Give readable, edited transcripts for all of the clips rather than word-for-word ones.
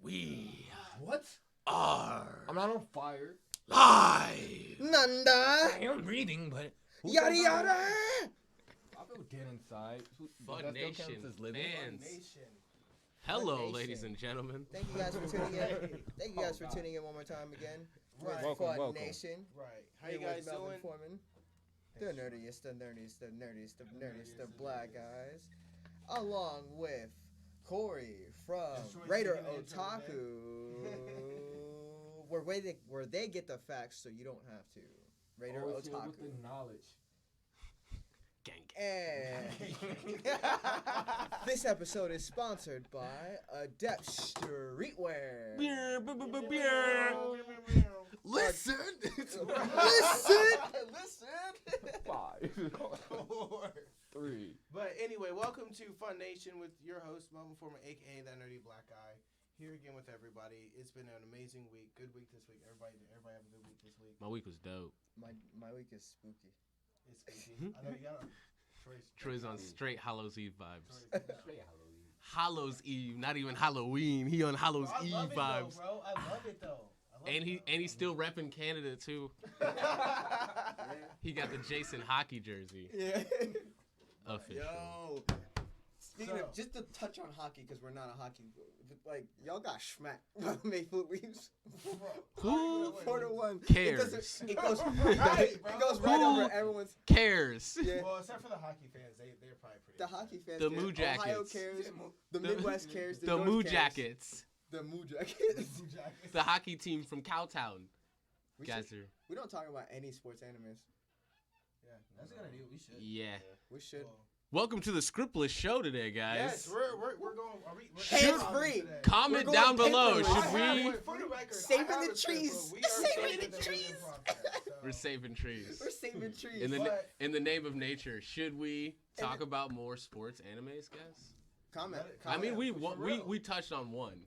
We What? are I'm not on fire. live. Nanda! I am breathing, but Yada yada! I feel dead inside. Fun That still Nation counts as living? fans. Hello, Nation. ladies and gentlemen. Thank you guys for tuning in. Thank you guys for tuning in one more time again. Right. With Welcome, Fun welcome. Nation. Right. How Here you guys with Melvin doing? Foreman. The nerdiest, the nerdiest, the nerdiest, the nerdiest, the black guys. Along with Corey from Destroy Raider Chicken and Otaku. where they get the facts so you don't have to. Raider Always filled Otaku. with the knowledge. Gang. And this episode is sponsored by Adept Streetwear. Listen. Listen! Listen. 5, 4. 3. But anyway, welcome to Fun Nation with your host, Melvin Foreman, a.k.a. That Nerdy Black Guy. Here again with everybody. It's been an amazing week. Good week this week. Everybody have a good week this week. My week was dope. My week is spooky. It's spooky. I know you got Troy's on straight Hallows Eve vibes. Straight Hallows Eve, not even Halloween. He on Hallows I Eve love it vibes. though, bro. I love it though. And he's still repping Canada too. He got the Jason hockey jersey. Yeah. Official. Yo. Speaking So- of, just to touch on hockey, because we're not a hockey, like, y'all got schmacked by the Mayfield Leafs. Who 4-1. cares? It goes Right, it bro. goes right Who over everyone's. cares? Yeah. Well, except for the hockey fans, they're probably pretty. The hockey fans. The care. Moo Ohio Jackets. cares. The The- Midwest cares. The North Moo cares. Jackets. The Moo Jackets. The hockey team from Cowtown. We Guys should- are. We don't talk about any sports animes. Yeah, that's a good idea. We should. Yeah. We should. Well, Welcome to the scriptless show today, guys. yes, we're going. We're Hands free. today. Comment We're down going below. paperless. Should we? For the record, Saving I have the a script, trees. but we are Saving saving the the trees. We're saving trees. We're saving trees. In the But- in the name of nature, should we talk about more sports animes, guys? Comment. I mean, For real. we touched on one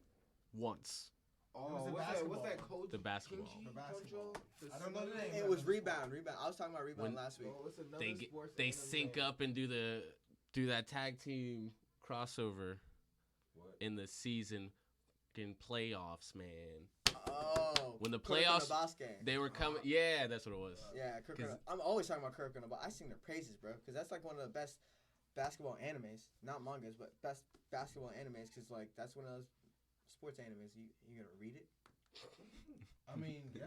once. It was the basketball. code? The basketball. The basketball. I don't know the name. It was rebound. I was talking about rebound When- last week. They sync up and do that tag team crossover in the season in playoffs, man. Oh. When the Kirk playoffs- and Abbas game. They were coming. Yeah, that's what it was. Yeah, Kirk. 'Cause- I'm always talking about Kirk and Abbas. I sing their praises, bro, because that's like one of the best basketball animes, not mangas, but best basketball animes, because like that's one of those sports animes. You gonna read it? I mean, yeah.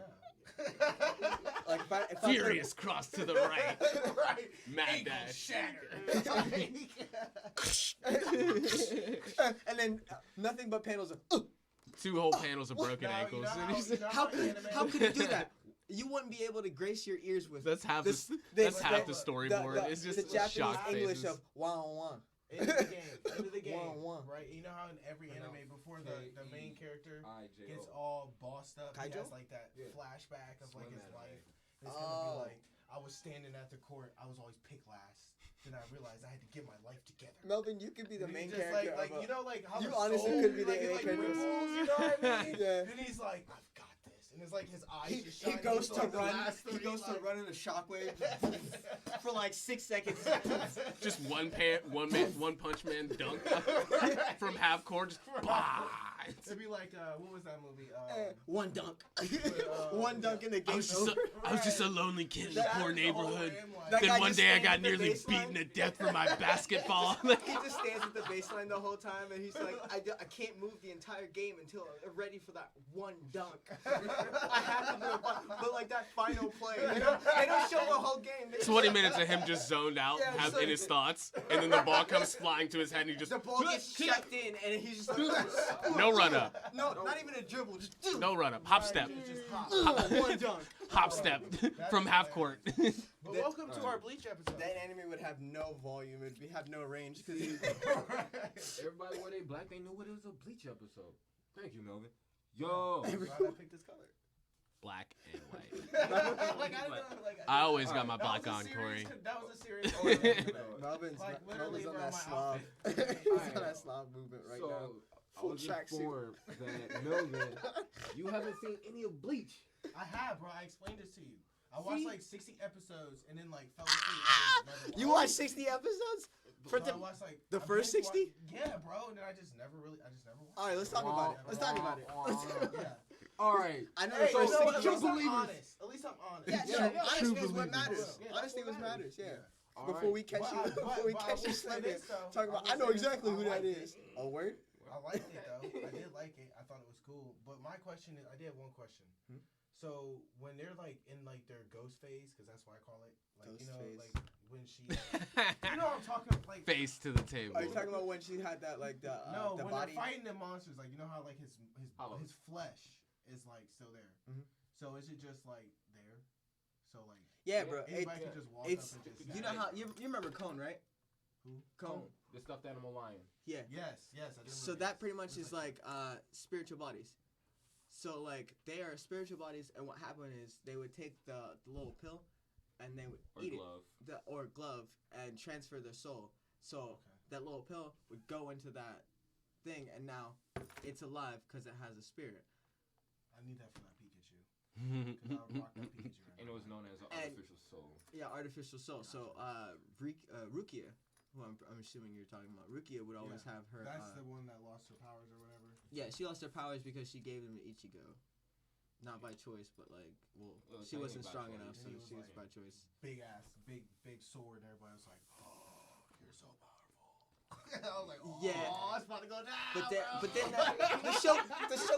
Like if I Furious cross to the right. Right. Mad Ankle dash. and then nothing but panels of. Two whole panels of broken Now, ankles. you know And he's you know How anime- could you do that? You wouldn't be able to grace your ears with. that's half This- the this- that's half the the- storyboard. It's just the Japanese shock English faces. of wow. End of the game. End of the game. 1-1. Right? You know how in every anime before the main character gets I-J-O. all bossed up, he Kaijo? has like that Yeah. flashback of like Swim his anime. life. And it's gonna Oh. be like, I was standing at the court, I was always picked last. Then I realized I had to get my life together. Melvin, you could be the And he main just character. like of a, you know, like how You the honestly soul, could be the like, main like character. ripples, you know what I mean? Yeah. Then he's like, I've got this, and it's like his eyes He, just he shining. goes It's to like the run. last He three, goes to like- run in a shockwave for like 6 seconds. Just one punch man dunk from half court. Just bah! It'd be like, what was that movie? One dunk. One dunk in the game. I was just a lonely kid in a poor neighborhood. That guy Then one just day I stands got at the nearly baseline. beaten to death for my basketball. He just stands at the baseline the whole time, and he's like, I can't move the entire game until I'm ready for that one dunk. I have to do it, but like that final play. They don't show the whole game. They 20 minutes of him just zoned out, Yeah, have so- in his thoughts, and then the ball comes flying to his head, and he just The ball gets checked in, and he's just like, no run up, No, not even a dribble. Just no run up, hop step, one dunk. hop step from half court. But welcome to our Bleach episode. That anime would have no volume. It'd have no range because Everybody wore they black, they knew what it was a Bleach episode. Thank you, Melvin. Yo. Why did I pick this color? Black and white. Like, I, know, like, I always got Alright, my that black was a on, serious- Corey. That was a serious order. Melvin's Like, literally, Melvin's on bro, that my Slav. outfit. He's on Alright. that Slav movement right so, now. I Full was tracksuit. informed that Melvin, you haven't seen any of Bleach. I have, bro. I explained this to you. I watched See? like 60 episodes and then like fell asleep. and never You watched 60 episodes? For so I watched like the I first binge 60? Yeah, bro. And then I just never watched. All right, let's talk about it. Let's talk about it. Yeah. All right. I know Hey, the you first know what? 60. At least I'm believers. honest. At least I'm honest. Yeah, Yeah, no, honesty true is what believers. matters. Yeah, Honesty is what matters. Yeah. All Before right. we catch But you, before we I catch you will say slipping, this, though. talk about. will I know say this, exactly though. who I that liked is. it. A word? I liked it though. I did like it. I thought it was cool. But my question is, I did have one question. Hmm? So when they're like in like their ghost phase, because that's what I call it, like Ghost you know, phase. like when she, you know, what I'm talking like. Face to the table. Are you talking about when she had that like the No, the when body? they're fighting the monsters, like you know how like his Hollows. flesh is like still there. Mhm. So is it just like there? So like Yeah, bro. anybody can just walk It's up and just. you know how you remember Cone, right? Who? Cone. The stuffed animal lion. Yeah. Yes, yes. I didn't So remember. that pretty much It's is like spiritual bodies. So like they are spiritual bodies, and what happened is they would take the little pill, and they would Or eat glove. it, or glove, and transfer their soul. So Okay. that little pill would go into that thing, and now it's alive because it has a spirit. I need that for that Pikachu. Because I rock that Pikachu. Right And it was known as an And- artificial soul. Yeah, artificial soul. So Rukia, who I'm assuming you're talking about, Rukia would always Yeah, have her. That's the one that lost her powers or whatever. Yeah, she lost her powers because she gave them to Ichigo. Not by choice, but like, well, she technically wasn't by strong choice. enough, so And he was she was like- by choice. Big ass, big sword, and everybody was like, "Oh, you're so powerful." I was like, "Oh, Yeah. it's about to go down." But then the show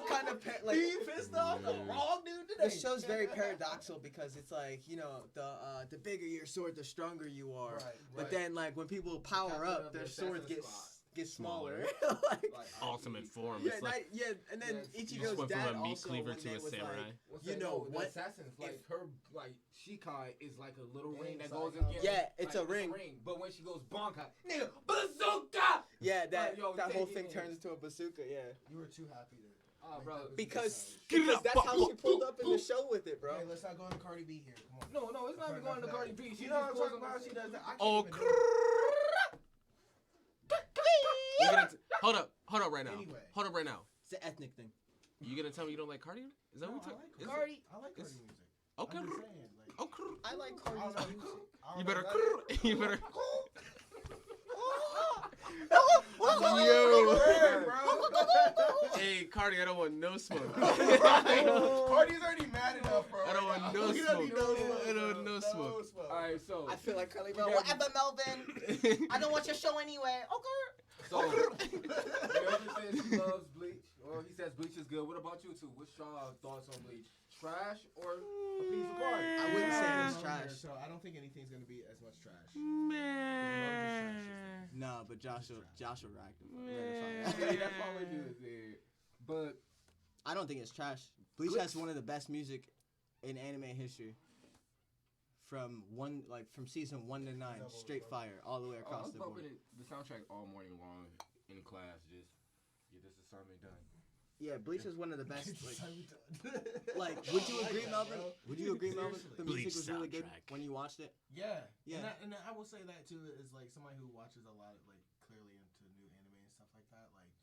kind of like he pissed off the wrong dude the today. show's very paradoxical because it's like, you know, the bigger your sword, the stronger you are. Right, But right. then like when people power captain up, of their the swords assassin get smaller. Smaller. like, Ultimate form. yeah, It's like and then Yeah, you Ichigo's went dad from a meat also cleaver one to day a was samurai. like, What's you that? know, No, the what- assassins, like her, like Shikai is like a little Yeah, ring that it's goes like, in. Yeah, it's a ring. But when she goes bonka, nigga, bazooka. yeah, that Yo, that whole take thing it. turns into a bazooka. Yeah, You were too happy to. Oh, bro. because Get it up, that's how she pulled up in the show with it, bro. Hey, let's not go into Cardi B here. Come on. No, it's not even going to Cardi B. She You know what I'm just talking goes on about? the She does that. I can't Oh, even do it. You gonna hold up right now. Anyway. Hold up right now. It's an ethnic thing. You gonna tell me you don't like Cardi? Is that No, what I we're like talking? Cardi. I like Cardi it's- music. Okay. I'm just saying, like, Okay. I like I don't Cardi's know. music. I don't You know, better. that- You better. Yo. Hey, Cardi, I don't want no smoke. Cardi's already mad enough, bro. I don't want no He doesn't need smoke. no smoke, I don't bro. want no smoke. All right, so I feel like Carly, bro. bro. Whatever, Melvin. I don't want your show anyway. Okay. So, Melvin says he loves Bleach. Or he says Bleach is good. What about you two? What's y'all thoughts on Bleach? Trash or a piece of art? I wouldn't say it was Yeah. trash. So I don't think anything's gonna be as much trash. Man. No, but Joshua racked him. Yeah, that's all we do is there. But I don't think it's trash. Bleach has one of the best music in anime history. From season 1 to 9, straight fire all the way across I was the board. bumping the soundtrack all morning long in class. Just get this assignment done. Yeah, Bleach is one of the best. Like, Would you I like agree, that, Melvin? bro. Would you agree, Melvin? Seriously. The Bleach music was really good soundtrack. when you watched it. Yeah, Yeah. And I will say that too is like somebody who watches a lot of like clearly into new anime and stuff like that. Like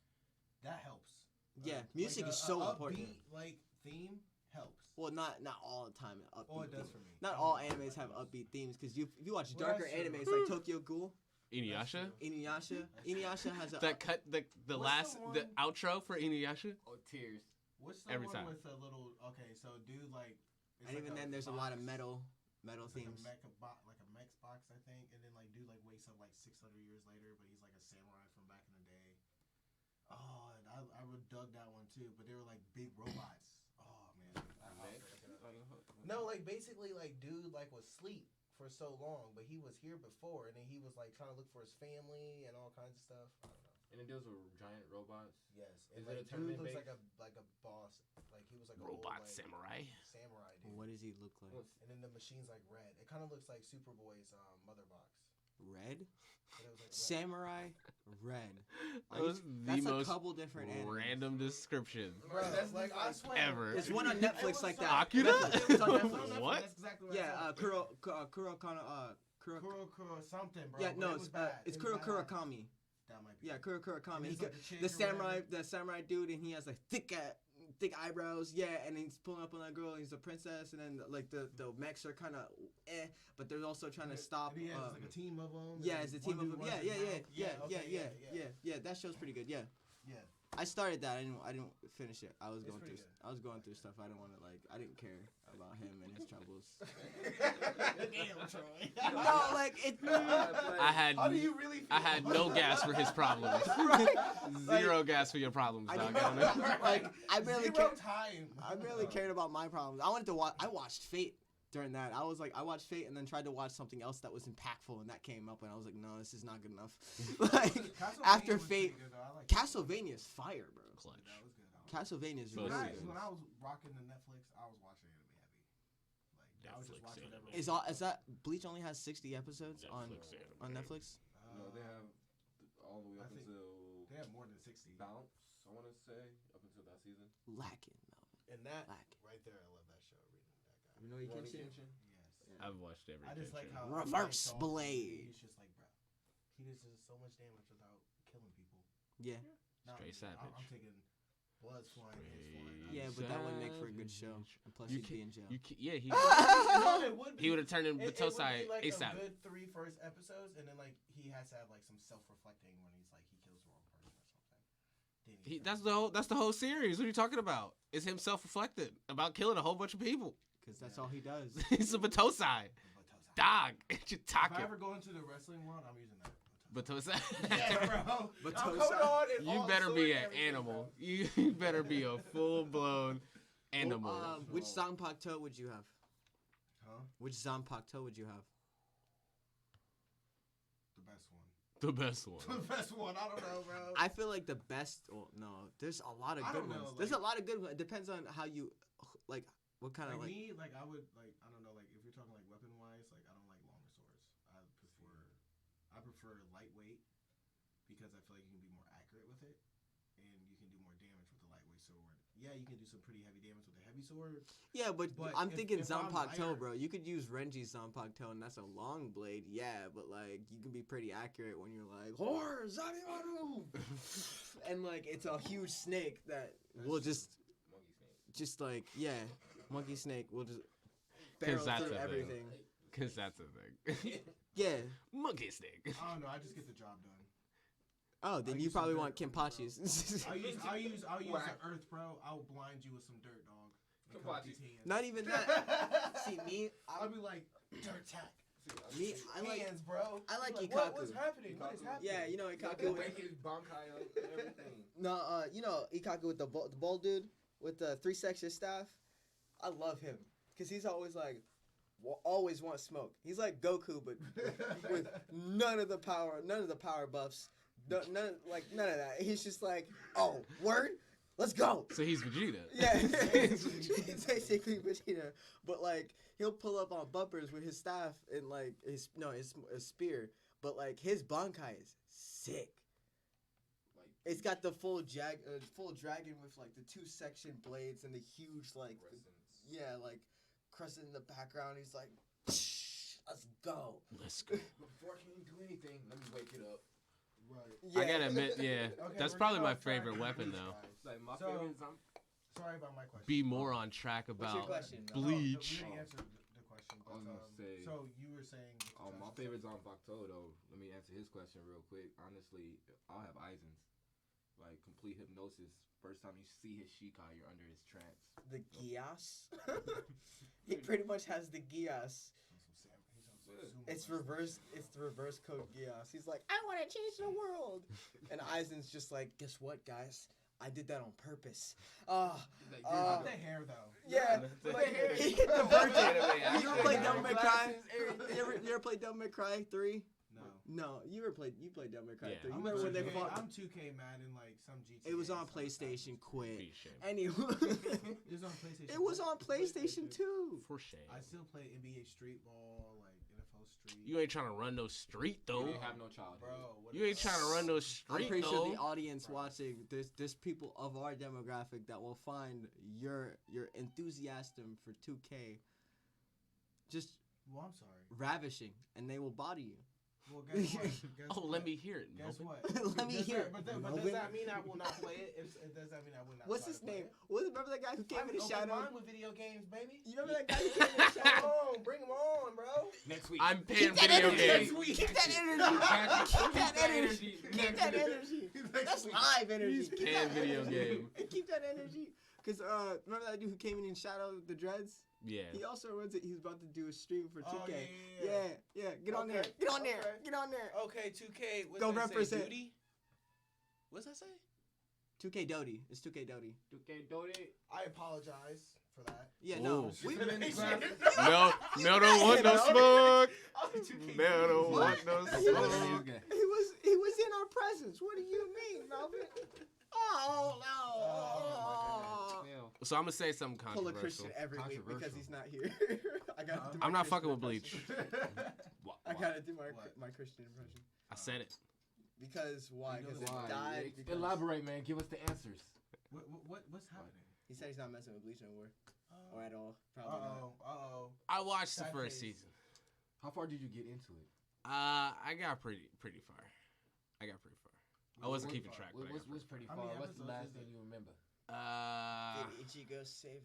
that helps. Yeah, music is so important. Upbeat, like theme helps. Well, not all the time. Upbeat Oh, it does themes. for me. Not all animes have upbeat themes because if you watch Well, darker that's true. animes like Tokyo Ghoul, Inuyasha. Inuyasha has a That cut the What's last the the one- outro for Inuyasha. Oh, tears. What's the Every one time. with a little? Okay, so dude, like, it's and like even then there's a lot of box. metal It's themes. like a mech box, I think, and then like dude like wakes up like 600 years later, but he's like a samurai from back in the day. Oh, and I would dug that one too, but they were like big robots. Oh man, no, like basically like dude like was asleep for so long, but he was here before, and then he was like trying to look for his family and all kinds of stuff. I don't know. And it deals with giant robots. Yes, Is and it like a dude tournament looks based? like a boss, like he was like a Robot old, like, samurai. samurai dude. What does he look like? And then the machine's like red. It kind of looks like Superboy's mother box. Red? But it was like red. Samurai red. That was the That's a most couple different animes. random description Bro, That's like I swear. ever. There's one on Netflix like that. Akira? Netflix. It's on It's on Netflix. Netflix, What? That's exactly what Yeah, I said. Kuro something, bro. Yeah, but no, it was bad. it's It Kuro was bad. Kurakami. That might be. Yeah, Kuro Kurakami. And He he's like got- the chick the or whatever. samurai dude, and he has like thick thick eyebrows, and he's pulling up on that girl. And he's a princess, and then like the mechs are kind of but they're also trying to stop. And he has like a team of them. Yeah, it's a team of them. Yeah. Yeah. That show's pretty good. Yeah. Yeah. I started that. I didn't finish it. I was It's going through. pretty good. I was going through stuff. I didn't want to I didn't care about him and his troubles. Damn, Troy. No, like it. I had How do you really feel? I had no gas for his problems. Right. Zero gas for your problems, I dog. didn't like I barely Zero cared. time. I barely cared about my problems. I wanted to watch. I watched Fate during that. I was like, I watched Fate and then tried to watch something else that was impactful, and that came up, and I was like, no, this is not good enough. Like Castlevania after was pretty Fate, good, though. I like Castlevania's fire, bro. Clutch. That was good. Castlevania's Both really seasons. good. When I was rocking the Netflix, I was watching anime heavy. Like I was just Netflix watching anime. whatever. Is that Bleach only has 60 episodes Netflix anime. on Netflix? No, they have all the way I up think until They have more than 60. Bounce. I want to say up until that season. Lacking, Melvin. And that Lacking. right there, I love that show. Reading that guy. You know you Rurouni can Kenshin? Yes. I've watched every. I just like Kenshin. how Reverse like, all- blade. He's just like, bro, he just does so much damage without killing people. Yeah. Not Straight me. savage. I'm taking blood's flying, his flying. Yeah, but that wouldn't make for a good show. Savage. And plus, You he'd be in jail. Yeah, he No, it would he be. would have turned in It would Batosai be like ASAP. a good 3 first episodes, and then like he has to have like some self-reflecting when he's like he kills the wrong person or something. Then That's the whole series. What are you talking about? It's him self-reflecting about killing a whole bunch of people. Because that's all he does. He's a Batosai dog. You If I talking ever go into the wrestling world, I'm using that. Batosai. Yeah, bro. But I'm Tosa- coming on in You all better sword be and an everything, animal. bro. You better be a full-blown animal. Which Zanpakuto would you have? Huh? Which Zanpakuto would you have? The best one. The best one. The best one. I don't know, bro. I feel like the best. Well, no, there's a lot of I good don't know, ones. There's a like- lot of good ones. It depends on how you, like, what kind of Like like. me, like I would like I don't know, like if you're talking like weapon wise, like I don't like longer swords. I prefer lightweight because I feel like you can be more accurate with it, and you can do more damage with a lightweight sword. Yeah, you can do some pretty heavy damage with a heavy sword. Yeah, but I'm if- thinking if I'm Zanpakuto, lighter- bro. You could use Renji's Zanpakuto, and that's a long blade. Yeah, but like you can be pretty accurate when you're like Hor Zanimaru, and like it's a huge snake that will just like monkey snake will just barrel that's through a thing. everything. Cause that's a thing. Yeah. Monkey stick. I don't know. I just get the job done. Oh, then I'll you use some probably dirt want on it, bro. Kenpachi's. I'll use Whack. the Earth Pro. I'll blind you with some dirt, dog. And Come on, cut these hands. Not even that. See me, I'll be like dirt tack. me, I like. hands, bro. I like Be Ikaku. What's happening? What is Ikaku. happening? Yeah, you know They Ikaku. break his bankai up and everything. No, you know Ikaku with the bald dude with the 3-section staff. I love him because he's always like, always wants smoke. He's like Goku, but with none of the power buffs, none of that. He's just like, oh, word, let's go. So he's Vegeta. Yeah, he's basically Vegeta, but like he'll pull up on bumpers with his staff and like his spear, but like his Bankai is sick. Like It's got the full dragon with like the 2-section blades and the huge like like crescent in the background. He's like, let's go. Let's go. But before I can even do anything, let me wake it up. Right. Yeah. I gotta admit, yeah, Okay, that's we're probably getting my off track favorite with weapon Bleach, though. guys. Like my So- favorite Sorry about my question. Be more on track What's your about question? No, Bleach. we didn't answer the question. But, I was gonna say- so you were saying. my favorite Zanpakuto though. Let me answer his question real quick. Honestly, I'll have Aizen's. Like complete hypnosis. First time you see his Shikai, you're under his trance. The Gias. He pretty much has the Gias. It's reverse. It's the reverse code Gias. He's like, I want to change the world, and Aizen's just like, guess what, guys? I did that on purpose. Like, The hair though. Yeah, The like, hair. he hit the virgin. Yeah, You ever yeah. played Devil May Cry? Glasses, You ever played Devil May Cry 3? No. No, you played Devil May Cry Yeah. 3. You I'm remember when they 2K fought? I'm 2K mad in like some GTA. It was on stuff like that. PlayStation. Quit. For shame. Anyway, It was on PlayStation. it was on PlayStation 2. For shame. I still play NBA Street Ball, like NFL Street. You ain't trying to run no street You though. didn't have no childhood. Bro, what You ain't trying to run no street I'm pretty though. sure the audience watching, there's people of our demographic that will find your enthusiasm for 2K just Well, I'm sorry. ravishing, and they will body you. Well, guess what? Guess Oh, what? let me hear it. Guess Melvin. what? Let me Does hear that- it. But, but does that mean I will not play it? If does that mean I will not? What's try his to play name? it? Remember that guy who I came have in an and open shadowed? mind with video games, baby. You remember that guy who came in and Come shadowed? on, bring them on, bro. Next week. I'm Keep paying that video energy. games. Keep that energy. Keep that energy. Keep that energy. That's live energy. He's Keep paying that video energy. game. Keep that energy. Cause remember that dude who came in and shadowed the dreads? Yeah. He also runs it. He's about to do a stream for 2K. Oh, yeah. Yeah. Get on Okay, there. Get on there. okay. Get on there. Okay, 2K. What's Go that represent. say? Duty? What's that say? 2K Doty. It's 2K Doty. 2K Doty. I apologize for that. Yeah, Ooh. no. We Mel don't want no smoke. Mel Mel don't want no He smoke. he was in our presence. What do you mean, Melvin? Oh no. So I'm gonna say something Pull a controversial. Christian every week because Controversial. he's not here. I got. I'm not fucking with Bleach. I gotta do my What? my Christian impression. I said it. Because why? Because it Why? died. Because Elaborate, man. Give us the answers. What's happening? he said he's not messing with Bleach no more, or at all. Uh Probably not. oh. Uh oh. I watched the Sad first face. season. How far did you get into it? I got pretty far. I wasn't keeping track. But What's pretty How far? many What's the last episodes is thing it? you remember? Did Ichigo save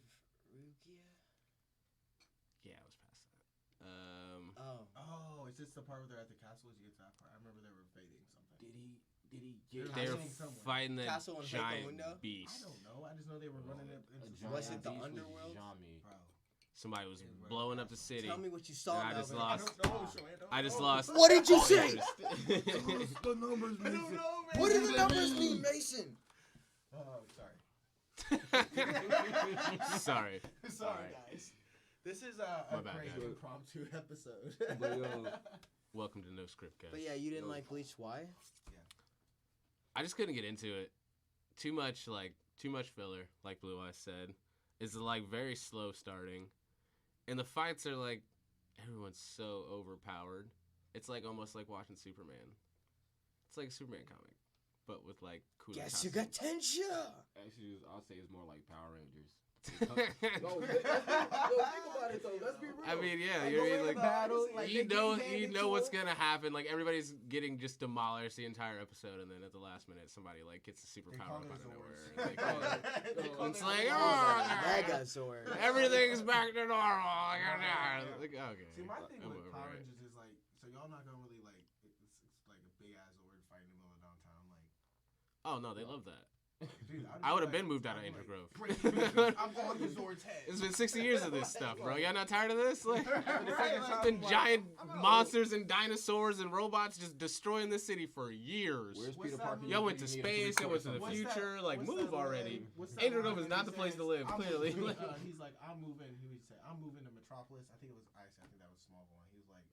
Rukia? Yeah, I was past that. Oh. Oh, is this the part where they're at the castle? Did you get to that part? I remember they were fading something. Did he They're get? they were hiding somewhere. fighting the Castle and Heiko giant window? I beast. don't know. I just know they were running it into Was it the beast underworld? Jami. Bro. Somebody was It was blowing up the city. Tell me what you saw, And I just Melvin. lost. I don't know, Joanne. I just lost. What did you all say? interest. The numbers. I don't know, man. What do the numbers mean, Mason? Oh, sorry. Sorry. Sorry, guys. This is a My bad, crazy guys. impromptu episode. But yo, Welcome to No Script, guys. But yeah, you didn't like Bleach. Why? I just couldn't get into it. Too much filler, like Blue Eyes said. It's like very slow starting, and the fights are like everyone's so overpowered. It's like almost like watching Superman. It's like a Superman comic, but with like cool. Guess you got Tensha. actually, I'll say it's more like Power Rangers. costumes. Think about it though. Let's be real. I mean, yeah, Like, you're go in like, the battle, like, you they know, get you handed know to what's them. gonna happen. Like everybody's getting just demolished the entire episode, and then at the last minute, somebody like gets a superpower call out it of Zords. nowhere. Like, They call it's it like, Zords. oh, Megazord. everything's back to normal. Like, okay. See, my thing I'm with over Power it. Rangers is like, so y'all not gonna really like, it's like a big ass Zord fighting in the middle of downtown. Like, Oh no, they love that. dude, I would have like, been moved out of I'm Angel Grove. I'm on the Zord's head. It's been 60 years of this stuff, bro. Y'all not tired of this? Like, Right, it's been like, giant I'm out. monsters and dinosaurs and robots just destroying this city for years. Where's What's Peter that Parker? movie? Y'all went to You need space, a y'all went to the What's future. that- Like, what's move that already. line- what's that Angel Grove line is when not he the place to says, live, I'm clearly. moving- he's like, I'm moving. Who he say? I'm moving to Metropolis. I think it was Ice. I think that was Smallville. He was like,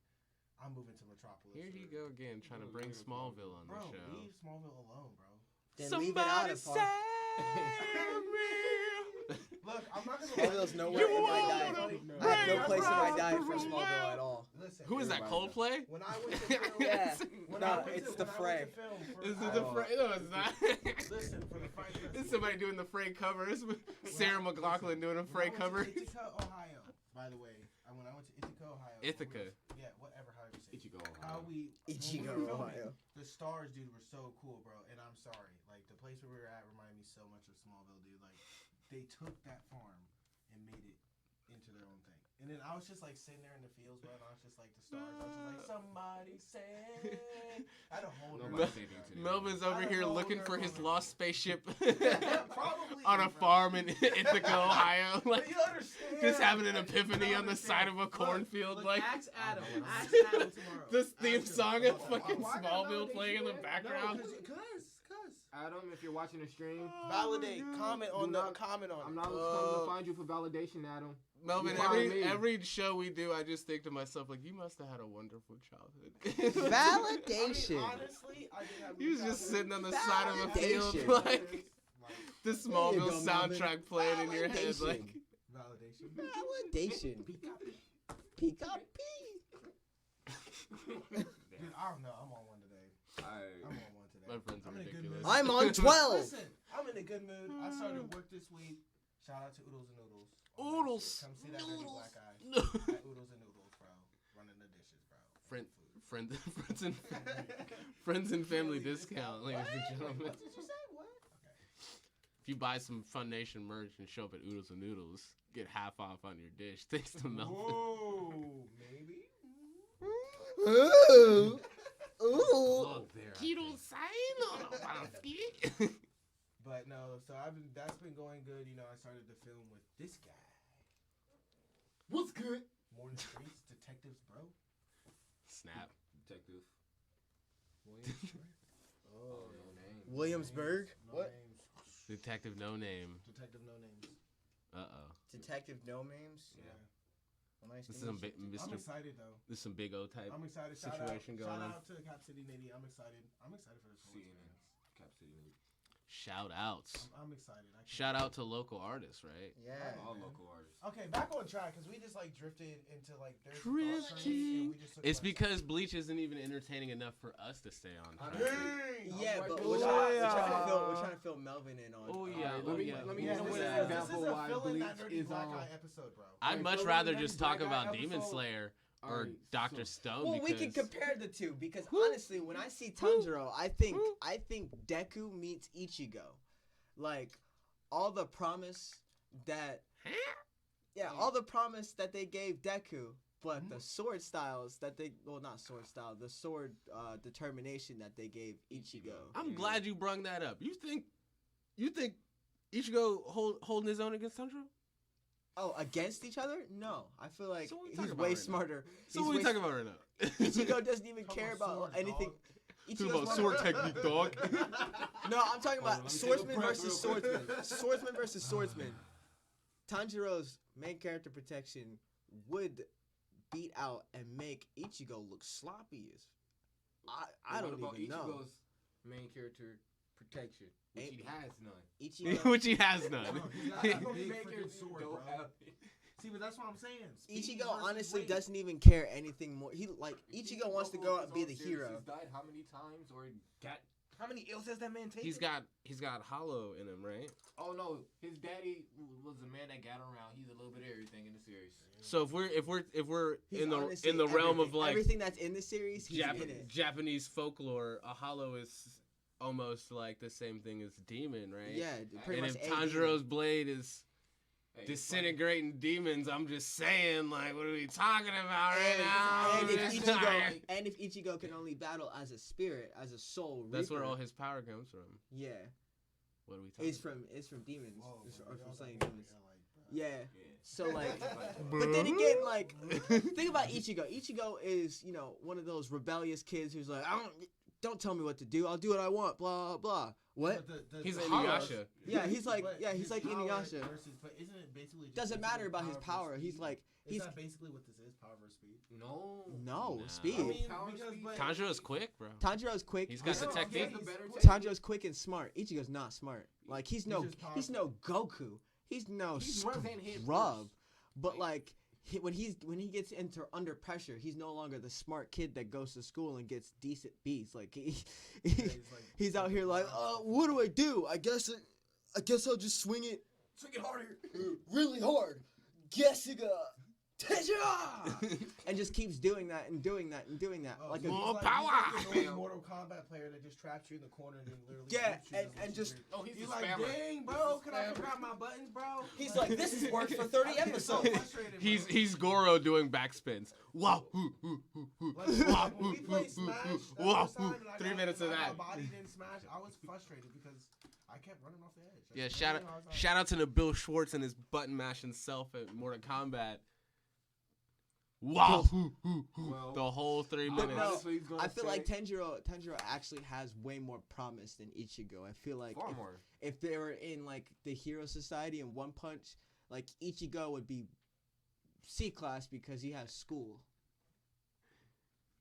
I'm moving to Metropolis. Here he or- go again, trying to bring Smallville on the Bro, show. leave Smallville alone, bro. Then leave it out of save me. Look, I'm not gonna. Smallville's nowhere You in my wanna diet. bring I have no place in my us diet to for Smallville run. at all. Listen. Who is that? Everybody Coldplay? When I went to film, Yeah. when No, I went it's to, the when I Fray. went to film for, Is it the Fray? No, it's not. Listen, for the fight. It's somebody doing the Fray covers. Sarah McLaughlin doing a Fray cover. Ithaca, Ohio. By the way, when I went to Ithaca, Ohio. Ithaca. Yeah, whatever, however you say it. Ichigo. How we Ichigo, when we were filming, Ohio. The stars, dude, were so cool, bro. And I'm sorry, like the place where we were at reminded me so much of Smallville, dude. Like they took that farm and made it into their own thing. And then I was just like sitting there in the fields, bro. And I was just like the stars. I was just like, somebody say. I had a whole Nobody nervous- said anything to them. Melvin's over I here don't know looking where for they're his going. lost spaceship Probably, on a bro. farm in Ithaca, Ohio. Like, But you understand? just having an Like, epiphany you on the side of a understand. cornfield. Look, Like, ask Adam. Ask Ask Adam tomorrow. this theme Ask him song of about that. fucking Why- why Smallville not playing in the validate you, man? background. No, cause. Adam, if you're watching the stream, Validate. Comment on Do the not- comment on I'm it. not coming to find you for validation, Adam. Melvin, You find me. every show we do, I just think to myself, like, you must have had a wonderful childhood. Validation. I mean, honestly, I did have He was just sitting on the side of a field, Validation. like, the There you Smallville go, Melvin. soundtrack playing in your head, like. validation. Validation. Pika Dude, I don't know. I'm on one today. I'm on one today. My friends are I'm in a good ridiculous. mood. I'm on 12. Listen, I'm in a good mood. I started work this week. Shout out to Oodles and Noodles. Oodles. Come see that dirty black guy No. at Oodles and Noodles, bro. Running the dishes, bro. Friend, friends and family discount, ladies and gentlemen. What did you say? What? Okay. If you buy some Fun Nation merch and show up at Oodles and Noodles, get half off on your dish. Thanks to Melvin. Whoa, maybe. Ooh. Look there. Keto sign. But no, so that's been going good. You know, I started to film with this guy. What's good? More than Streets, Detectives, bro. Snap. Detective. Williams. Oh, no name. Williamsburg? No What? names. Detective No Name. Detective No Names. Uh-oh. Detective No Names? Yeah. A nice This is some English. I'm excited though. This is some big O type I'm excited. situation going on. Shout out to Cap City Nitty. I'm excited. I'm excited for this whole CNN. experience. Cap City News. Shout outs. I'm excited. I can't Shout wait. out to local artists, right? Yeah. All man. local artists. Okay, back on track because we just like drifted into like there's Drifting. Took It's like, because Bleach isn't even entertaining enough for us to stay on track. Yeah, I'm but right we're there. trying to fill Melvin in on. Oh, yeah. Let me yeah. let me Yeah, use this one is example a why fill in Bleach that nerdy is black on. eye episode, bro. I'd Alright, much so rather let me just talk Black Eye about Demon episode- Slayer or Alright, Dr. so- Stone Well, we because can compare the two because honestly, when I see Tanjiro, I think Deku meets Ichigo. Like all the promise that all the promise that they gave Deku, but the sword styles that they not sword style, the sword determination that they gave Ichigo. I'm glad you brung that up. You think Ichigo holding his own against Tanjiro? Oh, against each other? No, I feel like So what we he's talking about way right now? smarter. So He's what are we way talking about right now? Ichigo doesn't even Talking care about about sword, anything. dog. Talking Ichigo's about more- sword technique, dog. No, I'm talking Hold on, let about me take a swordsman breath versus real quick. swordsman. Swordsman versus swordsman. Tanjiro's main character protection would beat out and make Ichigo look sloppy as. I don't What about even know. Ichigo's main character protection, which Ain't- he has none. Ichigo, Which he has none. He's got a Big big freaking sword, don't bro. have it. See, but that's what I'm saying. Speed Ichigo versus honestly weight. doesn't even care anything more. He like Ichigo wants to go out and be the hero. He's died how many times or got? How many ills has that man taken? He's got hollow in him, right? Oh no, his daddy was the man that got around. He's a little bit of everything in the series. So if we're He's in the honestly realm of everything. like everything that's in the series, he's in it. Japanese folklore, a hollow is almost like the same thing as demon, right? Yeah, pretty And much. if a Tanjiro's blade is Hey, it's disintegrating demons, I'm just saying, like, what are we talking about right now? And if Just Ichigo, like- and if Ichigo can only battle as a spirit, as a soul, that's where reaper, all his power comes from. yeah, What are we talking it's from demons, Whoa, It's- bro, or y'all from slaying got me, demons. like, bro. Yeah. Yeah. So like, But but then again, like, think about Ichigo. Ichigo is one of those rebellious kids who's like, don't tell me what to do. I'll do what I want. Blah blah. What? But the He's the Inuyasha. Yeah, he's like but he's his like power Inuyasha. But isn't it basically just Doesn't matter basically about his versus power. He's speed? like Is he's that basically what this is? Power versus speed? no. no Nah. speed. I mean, Power because speed. but Tanjiro's quick, bro. Tanjiro's quick. He's got the No, technique. he's better quick. Tanjiro's quick and smart. Ichigo's not smart. Like he's no just no Goku. He's no He runs hand in hand scrub. first. But like when he gets under pressure, he's no longer the smart kid that goes to school and gets decent B's. Like he's out here like, what do I do? I guess I'll just swing it harder, really hard. Guessiga, and just keeps doing that and doing that and doing that. Oh, Like so a, More he's power. He's like the annoying Mortal Kombat player that just traps you in the corner and then literally Yeah, shoots you and with just- weird- Oh, he's You're a like, spammer. dang, bro, can I forgot my buttons, bro? he's like, this has worked for 30 I get so episodes. frustrated, He's bro. he's Goro doing backspins. Wow. Like when we played Smash, that Wow. first time, and I 3 got- minutes of and that. My body didn't smash. I was frustrated because I kept running off the edge. Yeah, That's shout literally how I was shout out to Nabil Schwartz and his button mashing self at Mortal Kombat. Wow. Well, The whole 3 But minutes. no, honestly, he's gonna I feel say like Tanjiro actually has way more promise than Ichigo. I feel like far more. if they were in like the Hero Society and One Punch, like Ichigo would be C class because he has school.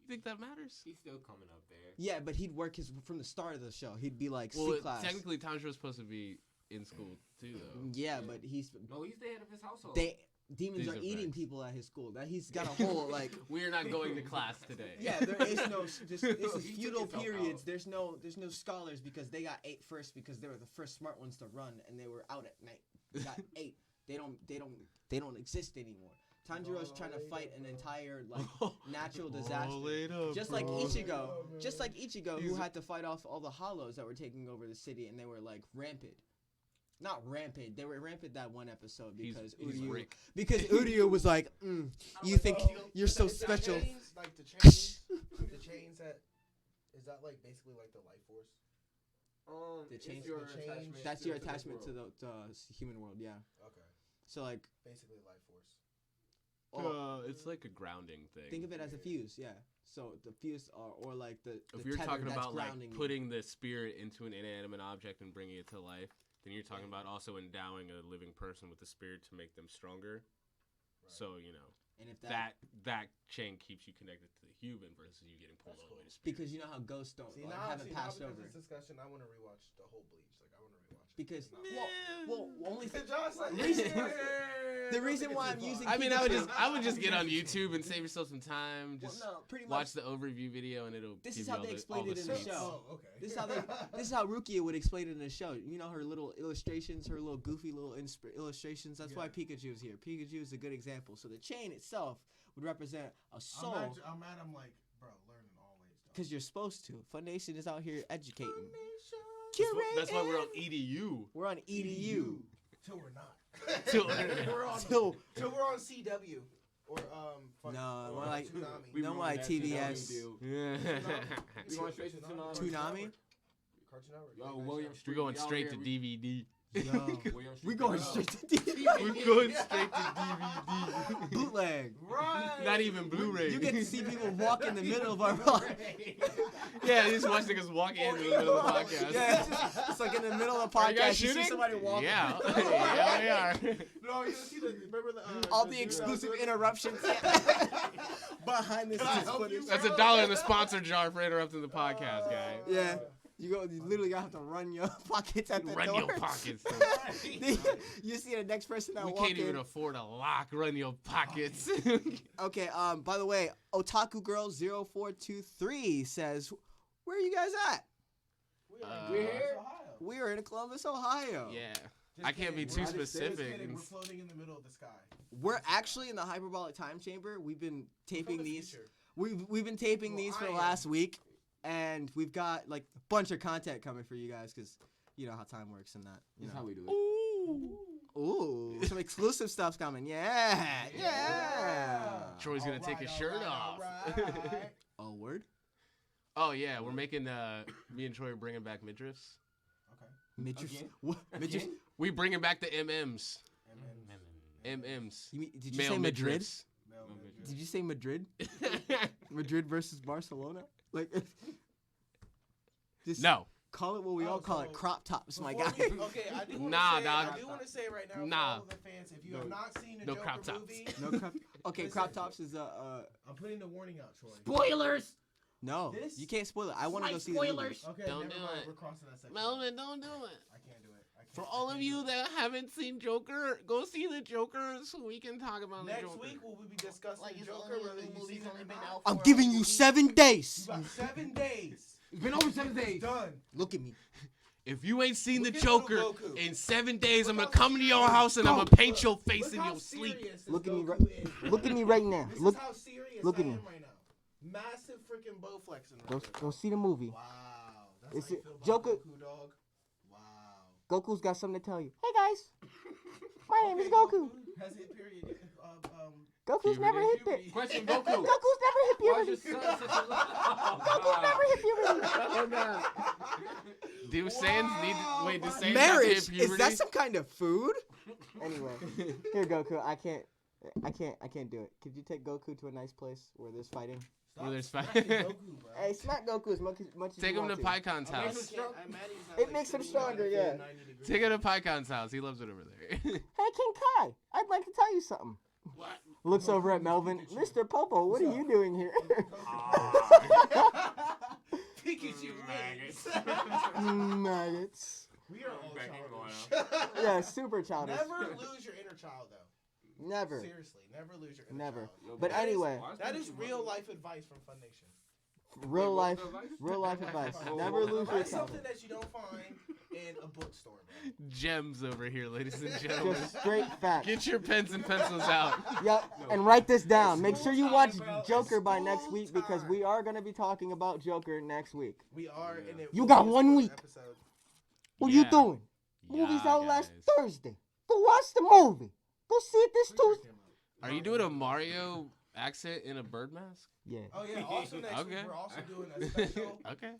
You think that matters? He's still coming up there. Yeah, but he'd work from the start of the show. He'd be like Well, C class. technically, Tanjiro's supposed to be in school too, though. Yeah, but he's No, he's the head of his household. demons These are are eating facts. people at his school. That he's got a whole like. We're not going to class today. Yeah, there is no. This is He took feudal himself periods. out. There's no scholars because they got 8 first because they were the first smart ones to run and they were out at night. They got 8. They don't exist anymore. Tanjiro's trying to fight an entire like natural Roll disaster. it up, Just like bro. Ichigo, who had to fight off all the hollows that were taking over the city, and they were like rampant. Not rampant. They were rampant that one episode because he's Uryu. Rick. Because Uryu was like, you think you're so Is the special. chains, like the chains that is that like basically like the life force? The it's change- your the change- attachment That's to your this attachment to world. the human world, yeah. Okay, So like, basically life force. It's like a grounding thing. think of it as a fuse, yeah. So the fuse or like the If you're tether talking that's about like grounding you. putting the spirit into an inanimate object and bringing it to life, then you're talking about also endowing a living person with the spirit to make them stronger. Right. So you know and if that that chain keeps you connected to the human versus you getting pulled all the way to spirit. because you know how ghosts don't haven't passed over. This discussion, I want to rewatch the whole Bleach. Like I want to rewatch. Because Not- well, only Josh, like, the reason why I'm using I mean, I would just get on YouTube and save yourself some time. well, Just no, pretty watch much. the overview video and it'll This give is you how all they the, explained all it the in the sweets. show. Oh, okay. This is how Rukia would explain it in the show. You know her little illustrations, her little goofy little illustrations. That's why Pikachu is here. Pikachu is a good example. So the chain itself would represent a soul. I'm mad. I'm like, bro, learning always. Because you're supposed to. Funimation is out here educating. That's why we're on EDU. We're on EDU. Till we're not. Till- Till Till we're on CW or No, or more like- Toonami. We no were more on like that TBS. deal. Yeah. We going straight to Toonami. Toonami? Cartoon Network. Yo, Late William night Street. We're going we out straight here, to we- DVD. Yo. William We Street, going we out. straight to DVD. We're going straight to DVD. Bootleg. show. Right. Not even Blu-ray. You get to see people walk in the middle of our podcast. Yeah, you just watch niggas walk in the middle of the podcast. Yeah, it's like in the middle of the Are you guys podcast, you see shooting? somebody walking. Yeah, yeah, we are. No, you see the remember the All the exclusive interruptions. Behind the Can I scenes help footage. you? That's $1 in the sponsor jar for interrupting the podcast, guy. Yeah. You literally have to run your pockets at the Run door. your pockets. You see the next person that We walk can't even in. afford a lock. Run your pockets. Okay, by the way, Otaku Girl 0423 says, where are you guys at? We're here. We are in Columbus, Ohio. Yeah. Just I can't be kidding. too We're just specific. kidding. We're floating in the middle of the sky. We're actually in the hyperbolic time chamber. We've been taping From the these. future. We've been taping Well, these for I the am. last week, and we've got like a bunch of content coming for you guys because you know how time works and that. You That's know. how we do it. Ooh, some exclusive stuff's coming. Yeah. Troy's gonna take his shirt off. Alright. Oh, word. Oh yeah, we're making me and Troy are bringing back midriffs. Okay. Midriffs. Again? What? Midriffs? We bringing back the MMs. And MMs. Did you Male say Madrid? midriffs. Mel Midget. Did you say Madrid? Madrid versus Barcelona? Like, just No. call it what we Oh, all call it. so Crop tops, my Before guy. we- okay, I do want Nah, to say, dog. I do want to say right now, Nah. for all of the fans, if you have not seen the No Joker crop tops. movie, No crop. Okay, Listen. crop tops is I'm putting the warning out, Troy. spoilers. No, This- you can't spoil it. I want to go see the movie. Okay, Don't never do mind. it. We're crossing that section. Melvin, don't do it. I can't do it. I can't, For I all can't of do you it. that haven't seen Joker, go see the Joker so we can talk about Next the Joker. week we'll be discussing Joker, whether you've seen it or not. I'm giving you 7 days. You got 7 days. It's been over 7 days. Done. Look at me. If you ain't seen the Look at little Joker Goku. in 7 days, I'm Look gonna how come to your serious- house and I'm gonna paint your face Look in how your sleep. serious this Look at me Goku right- is. Look at me right now. This Look. is how serious look I at me. am right now. Massive freaking bow flexing right Go, there. go see the movie. Wow. That's Is how you it- feel about Joker- Goku, dog? Wow. Goku's got something to tell you. Hey guys, my name is Okay, Goku. Has hit period. Goku's never hit Puberty. it. Question, Goku. Goku's never hit Why is puberty. your son such a Goku's never hit puberty. Oh, God. Do Saiyans need? Wait, do Saiyans have to Marriage hit is puberty? that some kind of food? Anyway, here Goku. I can't do it. Could you take Goku to a nice place where there's fighting? Where there's Stop fight- smacking Goku, bro. Hey, smack Goku as much as Take you him to want Pycon's I'm house. actually- I'm mad he's not, It like, makes him sitting down stronger, at yeah. 90 degrees. Take him to Pycon's house. He loves it over there. Hey King Kai, I'd like to tell you something. What? Looks over at Melvin. Mr. Popo, what are you doing here? Pikachu wins. Maggots. We are all Back in childish. Yeah, super childish. Never lose your inner child, though. Never. Seriously, never lose your inner Never. child. Yo, But that is- anyway, why That is you real running? life advice from Fun Nation. Real life Advice? advice. Oh, Never lose your Write temper. something that you don't find in a bookstore, bro. Gems over here, ladies and gentlemen. Just straight facts. Get your pens and pencils out. Yep, and write this down. Make sure you watch School time, bro. Joker It's by next school week because time. we are gonna be talking about Joker next week. We are in it. You got 1 week. Episode. What Yeah. you doing? Movie's Yeah, out last guys. Thursday. Go watch the movie. Go see it this Bleach Tuesday. came out. Are you doing a Mario accent in a bird mask? Yeah. Oh yeah. Also next Okay. week we're also doing a special. Okay.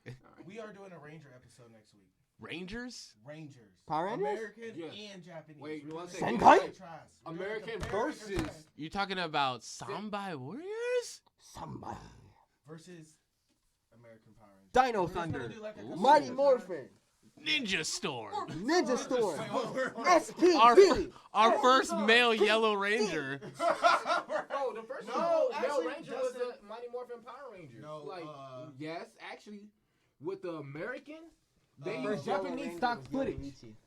We are doing a Ranger episode next week. Rangers? Rangers. Power Rangers? American Yeah. and Japanese. Wait, you We're wanna doing say Senkai? American tries. We're doing American compare and versus- contrast You talking about Sambai Warriors? Somebody. versus American Power Rangers. Dino We're just gonna Thunder. do like a Ooh. Mighty compare and Morphin. Ninja Storm. Ninja Storm. Our SPD. Our first male Yellow Ranger. Bro, the first No, Male actually, Ranger was Justin- the Mighty Morphin Power Rangers. No, like, yes, actually, with the American, they First used Japanese stock footage.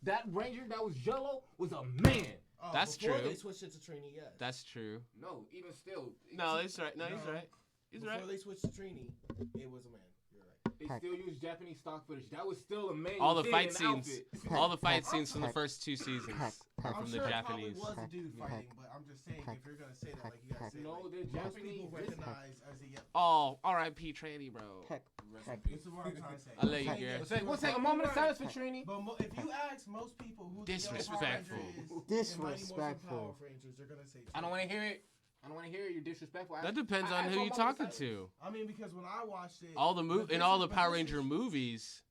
That Ranger that was yellow was a man. That's before true. They switched it to Trini, yes. That's true. No, even still. No, he's right. No, he's No. right. He's Before right. they switched to Trini, it was a man. You're right. They still use Japanese stock footage. That was still a man. All the thing fight in scenes. outfit. All the fight scenes from the first 2 seasons are I'm from sure the it Japanese. probably was a dude Heck. fighting, but I'm just saying if you're gonna say that, like you gotta say, No, like, they're most Japanese. people recognize as a Oh, R.I.P. Tranny, bro. Heck. This is what I'm trying to say. I love you, I'm saying Garrett. that We'll you're take a right. moment of You're silence right. for Trini. But if you ask most people who the Yellow Power Disrespectful. Ranger is in Mighty Morphin Disrespectful. Power Rangers, they're gonna say. I don't Trini. want to hear it. I don't want to hear it. You're disrespectful. That depends on who you're talking to. I mean, because when I watched it, All the but in this all is- the but Power this Ranger is- movies,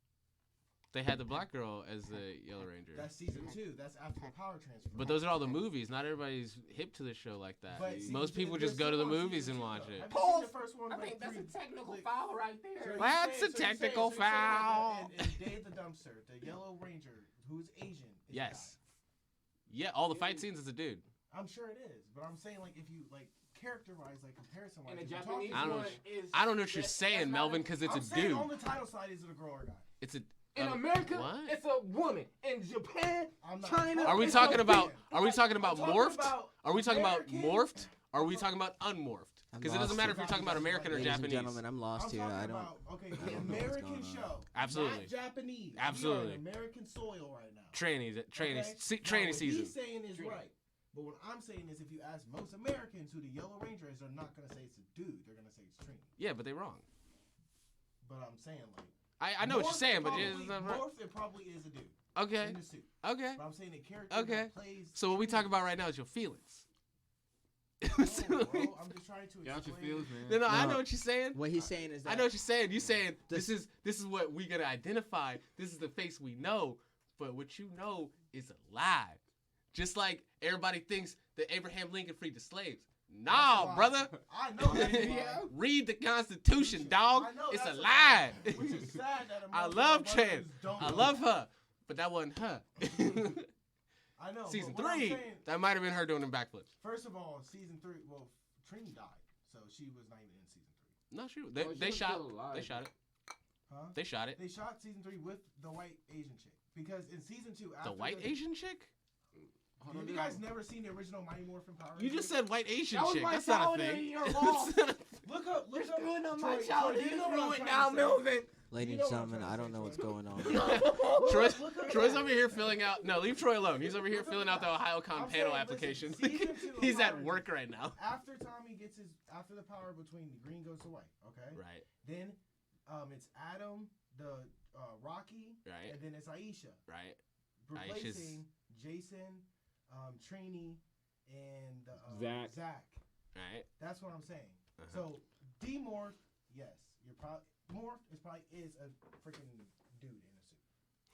they had the black girl as the Yellow Ranger. That's season 2. That's after the power transfer. But those are all the movies. Not everybody's hip to the show like that. But see, Most they're people just go to still the on movies season and 2, watch though. it. Have you seen the first one? I like, think that's a 3 technical click- foul right So there. you're That's saying- a so you're technical saying that foul. In Dave the Dumpster, the Yellow Ranger, who's Asian, is a Yes. Yeah, all the fight scenes is a dude. guy. I'm sure it is, but I'm saying like if you like characterize like comparison wise, And the Japanese I don't know one what is. I don't know what you're that's saying, not Melvin, a- because it's I'm a saying dude. on the title side, is it a girl or a guy? It's a. In America, what? it's a woman. In Japan, I'm not China. Are we it's talking a about? man. Are we talking about I'm talking morphed? about Are we talking about American- morphed? Or are we talking about unmorphed? Because it doesn't matter if you're talking about American or Ladies and Japanese. gentlemen, I'm lost I'm here. talking I don't. about okay, I the don't know what's American going on. show, Absolutely. not Japanese. Absolutely. We are in American soil right now. Training, Okay? training Now, what season. he's saying is Training. right. But what I'm saying is if you ask most Americans who the Yellow Ranger is, they're not going to say it's a dude. They're going to say it's Trini. Yeah, but they're wrong. But I'm saying, like. I know what you're Morph saying, but probably, it's not right. Morph, it probably is a dude. Okay, In the suit. okay. But I'm saying the character Okay. that plays. So what we Trini- talk about right now is your feelings. No, bro, I'm just trying to Get out your explain. feels, man. No, I No. know what you're saying. What he's saying is that I know what you're saying. You're saying This- this is what we gotta identify. This is the face we know, but what you know is a lie. Just like everybody thinks that Abraham Lincoln freed the slaves. Nah, That's brother. I know that's a lie. Yeah. Read the Constitution, dog. I know It's a that's lie. Which is sad that I most love of my Chan. brothers don't I know. love her, but that wasn't her. I know. Season but what I'm 3, saying, that might have been her doing the backflips. first of all, season 3. Well, Trini died, so she was not even in season 3. No, she Oh, she they was shot still alive. they shot it. Huh? They shot it. They shot season 3 with the white Asian chick because in season 2, The after white Asian chick? Hold on, Have you dude. guys never seen the original Mighty Morphin Power You Rangers? just said white Asian That was chick. my That's not a childhood thing. and you're That's wrong. not a thing. Look up. You're Troy, screwing up Troy, my Troy, childhood. do you know You're what I'm ruined trying now, to say? Melvin. ladies You and know what I'm gentlemen, trying I to don't say, know what's Troy. going on. Troy's over here filling out. No, leave Troy alone. He's over here filling out the OhioCon I'm panel saying, application. listen, season 2 of He's Power at work right now. After Tommy gets after the power between the green goes to white, okay? Right, Then, it's Adam, the Rocky, right, and then it's Aisha, right. replacing Jason, Trini, and Zach. Right. That's what I'm saying. Uh-huh. So demorph, yes, you're probably morph is a freaking dude in a suit.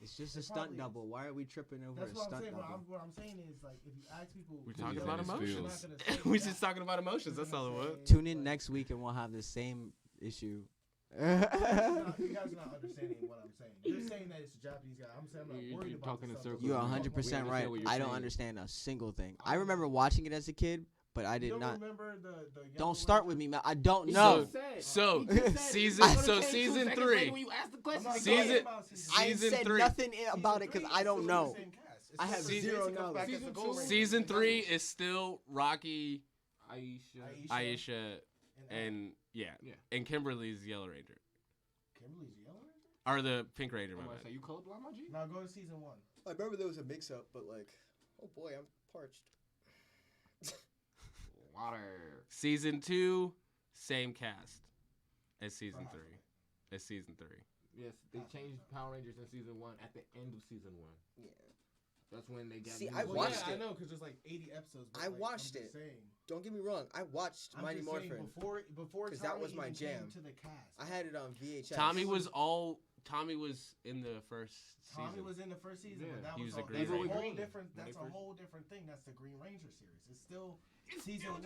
It's just a It stunt probably double. Why are we tripping over That's a what I'm stunt saying. double? What I'm saying is like if you ask people, We're He's talking in about his emotions. feels. They're not gonna say We're that. just talking about emotions. They're That's all it gonna was. say, Tune in like, next week and we'll have the same issue. You guys are not understanding what I'm saying. You're saying that it's a Japanese guy. I'm saying I'm not You're worried about talking the in stuff. circles. You're We 100% right. understand what you're I don't saying. understand a single thing. I remember watching it as a kid, but I You did don't not. remember the Yellow Don't start Ranger? with me, man. I don't He know. just said- So he just said season it's gonna so change 2 season seconds 3. later when you ask the I'm question not again. Season- talking about season I Season said 3. nothing about it Season because three I is don't still know. the same cast. It's I have still Season- zero Jason comes back knowledge. as the Season Ghost two- Ranger. Season 3 is still Rocky, Aisha. Aisha, and yeah, Yeah. and Kimberly's Yellow Ranger. Kimberly's Yellow Ranger? Or the Pink Ranger, I'm my gonna say bad. you colorblind, my G. No, go to season 1. I remember there was a mix-up, but like, oh boy, I'm parched. Water. Season 2, same cast as season Uh-huh. 3. As season 3. Yes, they changed Power Rangers in season 1 at the end of season 1. Yeah. That's when they got. See, new I voices. watched I it. know, because there's like 80 episodes. But I like, watched I'm it. just saying. Don't get me wrong. I watched I'm Mighty just saying, Morphin. before 'Cause Tommy that was my even came jam. to the cast. I had it on VHS. Tommy was in the first Tommy season. was in the first season, Yeah. but that He was was the all, Green that's a Ranger. whole Green. different. When they That's a first- whole different thing. That's the Green Ranger series. It's still season 1.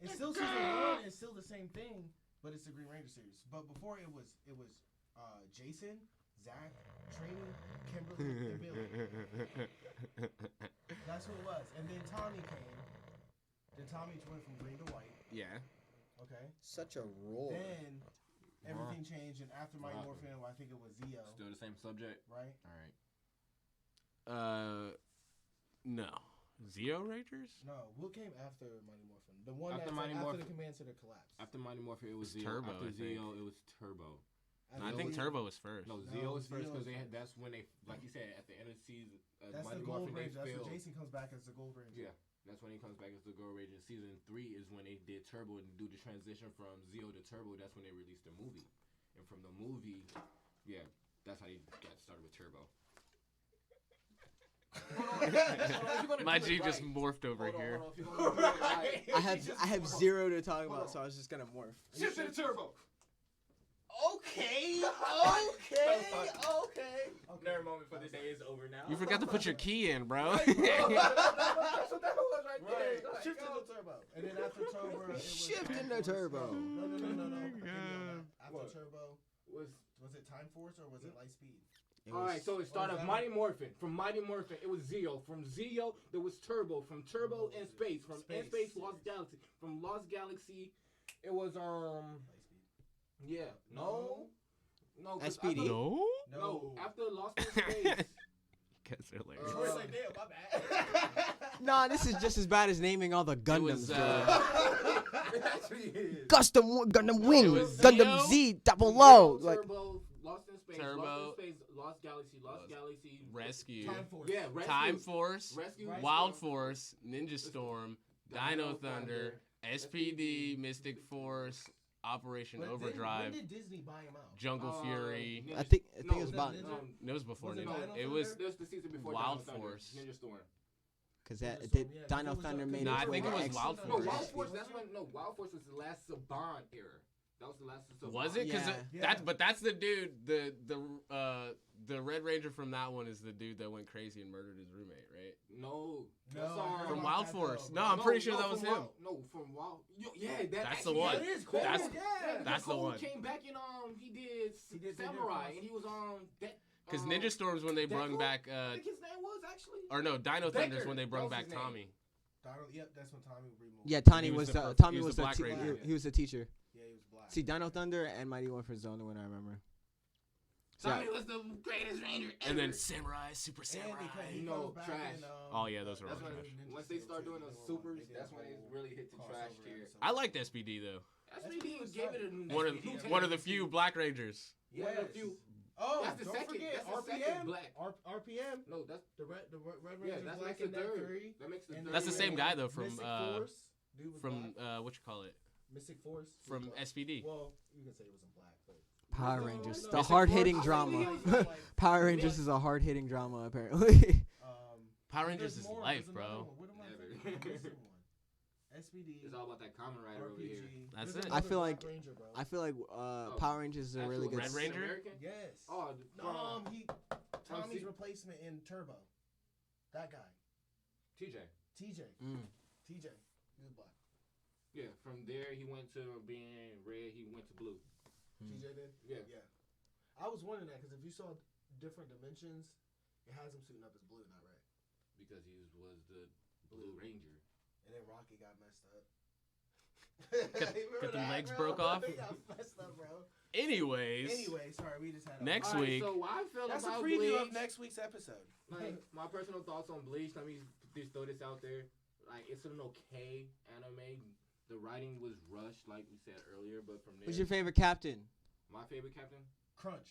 It's still season 1. It's still the same thing, but it's the Green Ranger series. But before it was Jason, Zach, Trini, Kimberly, and Billy. That's who it was. And then Tommy came. Then Tommy went from green to white. Yeah. Okay. such a roar. Then everything changed, and after Mighty Wow. Morphin, I think it was Zeo, Still the same subject. right? All right. No. Zeo Rangers? No, what came after Mighty Morphin? The one After that's Mighty after the Morphin- Command Center collapsed. After Mighty Morphin, it was It's Zeo. Turbo, After I think. Zeo, it was Turbo. I think Zeo- Turbo was first. No, No, Zeo was first Zeo because was first. that's when they, like you said, at the end of the season, That's Mighty the Gold Morphin, they Ranger. That's failed. when Jason comes back as the Gold Ranger. Yeah, that's when he comes back as the Gold Ranger. Season 3 is when they did Turbo and do the transition from Zeo to Turbo. That's when they released the movie, and from the movie, yeah, that's how they got started with Turbo. My G just morphed over here. I have zero to talk about, so I was just gonna morph. Shift to the Turbo. Okay. Nerd moment for the day is over now. You forgot to put your key in, bro. That's what that was right there. Right. Go ahead, Shift go. to the turbo. And then after Turbo, it was Shift Time into Force. turbo. No. Give me on that. After What? Turbo, Was was it Time Force or was it Light Speed? all right, so it started was that Mighty Morphin. From Mighty Morphin, it was Zeo. From Zeo, there was Turbo. From Turbo, in space. From in space, Lost Galaxy. From Lost Galaxy, it was Light Speed. yeah, no, 'cause SPD. after- No? No, after Lost in Space. Guys are hilarious. Uh, Troy's like, damn, my bad. Nah, this is just as bad as naming all the It Gundams. was, It actually is. Custom Gundam Wing, was Gundam Zeo, Z, Double O. Like, Turbo, Lost in Space, Turbo, Lost in Space, Lost Galaxy, Lost Galaxy, Rescue. Time Force. Yeah, Rescue. Time Force. Rescue, Right. Wild Force. Ninja Storm. Dino Thunder. SPD. Mystic Force. Operation But then, Overdrive. when did Disney buy him out? Jungle Fury. Ninja- I think it no, was the about Ninja- It was before Was it Ninja. Dino It was. Thunder? This the season before Wild Dino Thunder, Force. Ninja Storm. because Ninja that Storm, yeah, Dino it was Thunder a- made Nah, I it think it for was X. Wild No, Force. Wild Force. That's when Wild Force was the last Saban era. That was the last Saban. Was it? Because Yeah. that's the dude. The Red Ranger from that one is the dude that went crazy and murdered his roommate, right? No, No, that's I heard From about Wild that, Force. though, No, bro. I'm pretty sure that was from him. Wild, no, from Wild. Yeah, that That's the actually, one. Yeah, it is Cole, That's- yeah. that's the Cole one. Came back and he did Samurai, and he was that. Because Ninja Storm's when they brung Deku? back. I think his name was actually. Or no, Dino Thunder's Decker. when they That brung was back his name. Tommy. Yep, that's when Tommy removed. Yeah, Tommy He was was the the purple- Tommy he was was the the Black Ranger. he was the teacher. Yeah, he was black. See, Dino Thunder and Mighty Morphin's the only one I remember. So, Tommy was the greatest ranger ever. And then Samurai, Super And Samurai. because he No, goes back trash. in, Oh, yeah, those are That's all when trash. once they start doing those supers, that's when they really hit the trash tier. I liked SPD though. SPD gave it a One of the few Black Rangers. One of the few. Oh, That's the don't second. forget That's the second RPM. black. RPM. No, that's The red yeah. Ranger's That black makes the in that third. three. That makes the And third. That's the same guy though Mystic from Force. Dude was from black. what you call it Mystic Force. was from black. SPD. Well, you can say it wasn't black, but Power No, Rangers, no, the Mystic hard-hitting Force? drama. Like, Power Rangers is a hard-hitting drama apparently. Power there's Rangers is more. life, There's bro. another one. What am I Never. thinking? I'm missing one. SPD. It's all about that common rider over here. RPG. That's There's it. I another feel Black like- Ranger, bro. I feel like Power Rangers is a really good. Red Ranger? American? Yes. Oh, Tommy's see- replacement in Turbo. That guy. TJ. TJ. Mm. TJ. He was black. Yeah, from there he went to being red. He went to blue. TJ did? Yeah. Yeah. I was wondering that because if you saw different dimensions, it has him suiting up as blue, not red. Because he was the Blue Ranger. And then Rocky got messed up. Got Remember the that, legs bro? broke off? He got messed up, bro. Anyways, Anyway, sorry, we just had a Next Alright, week- So what I feel That's a about preview Bleach, of next week's episode. like my personal thoughts on Bleach. Let me just throw this out there. Like it's an okay anime. The writing was rushed, like we said earlier, but from there, Who's your favorite captain? My favorite captain. Crunch.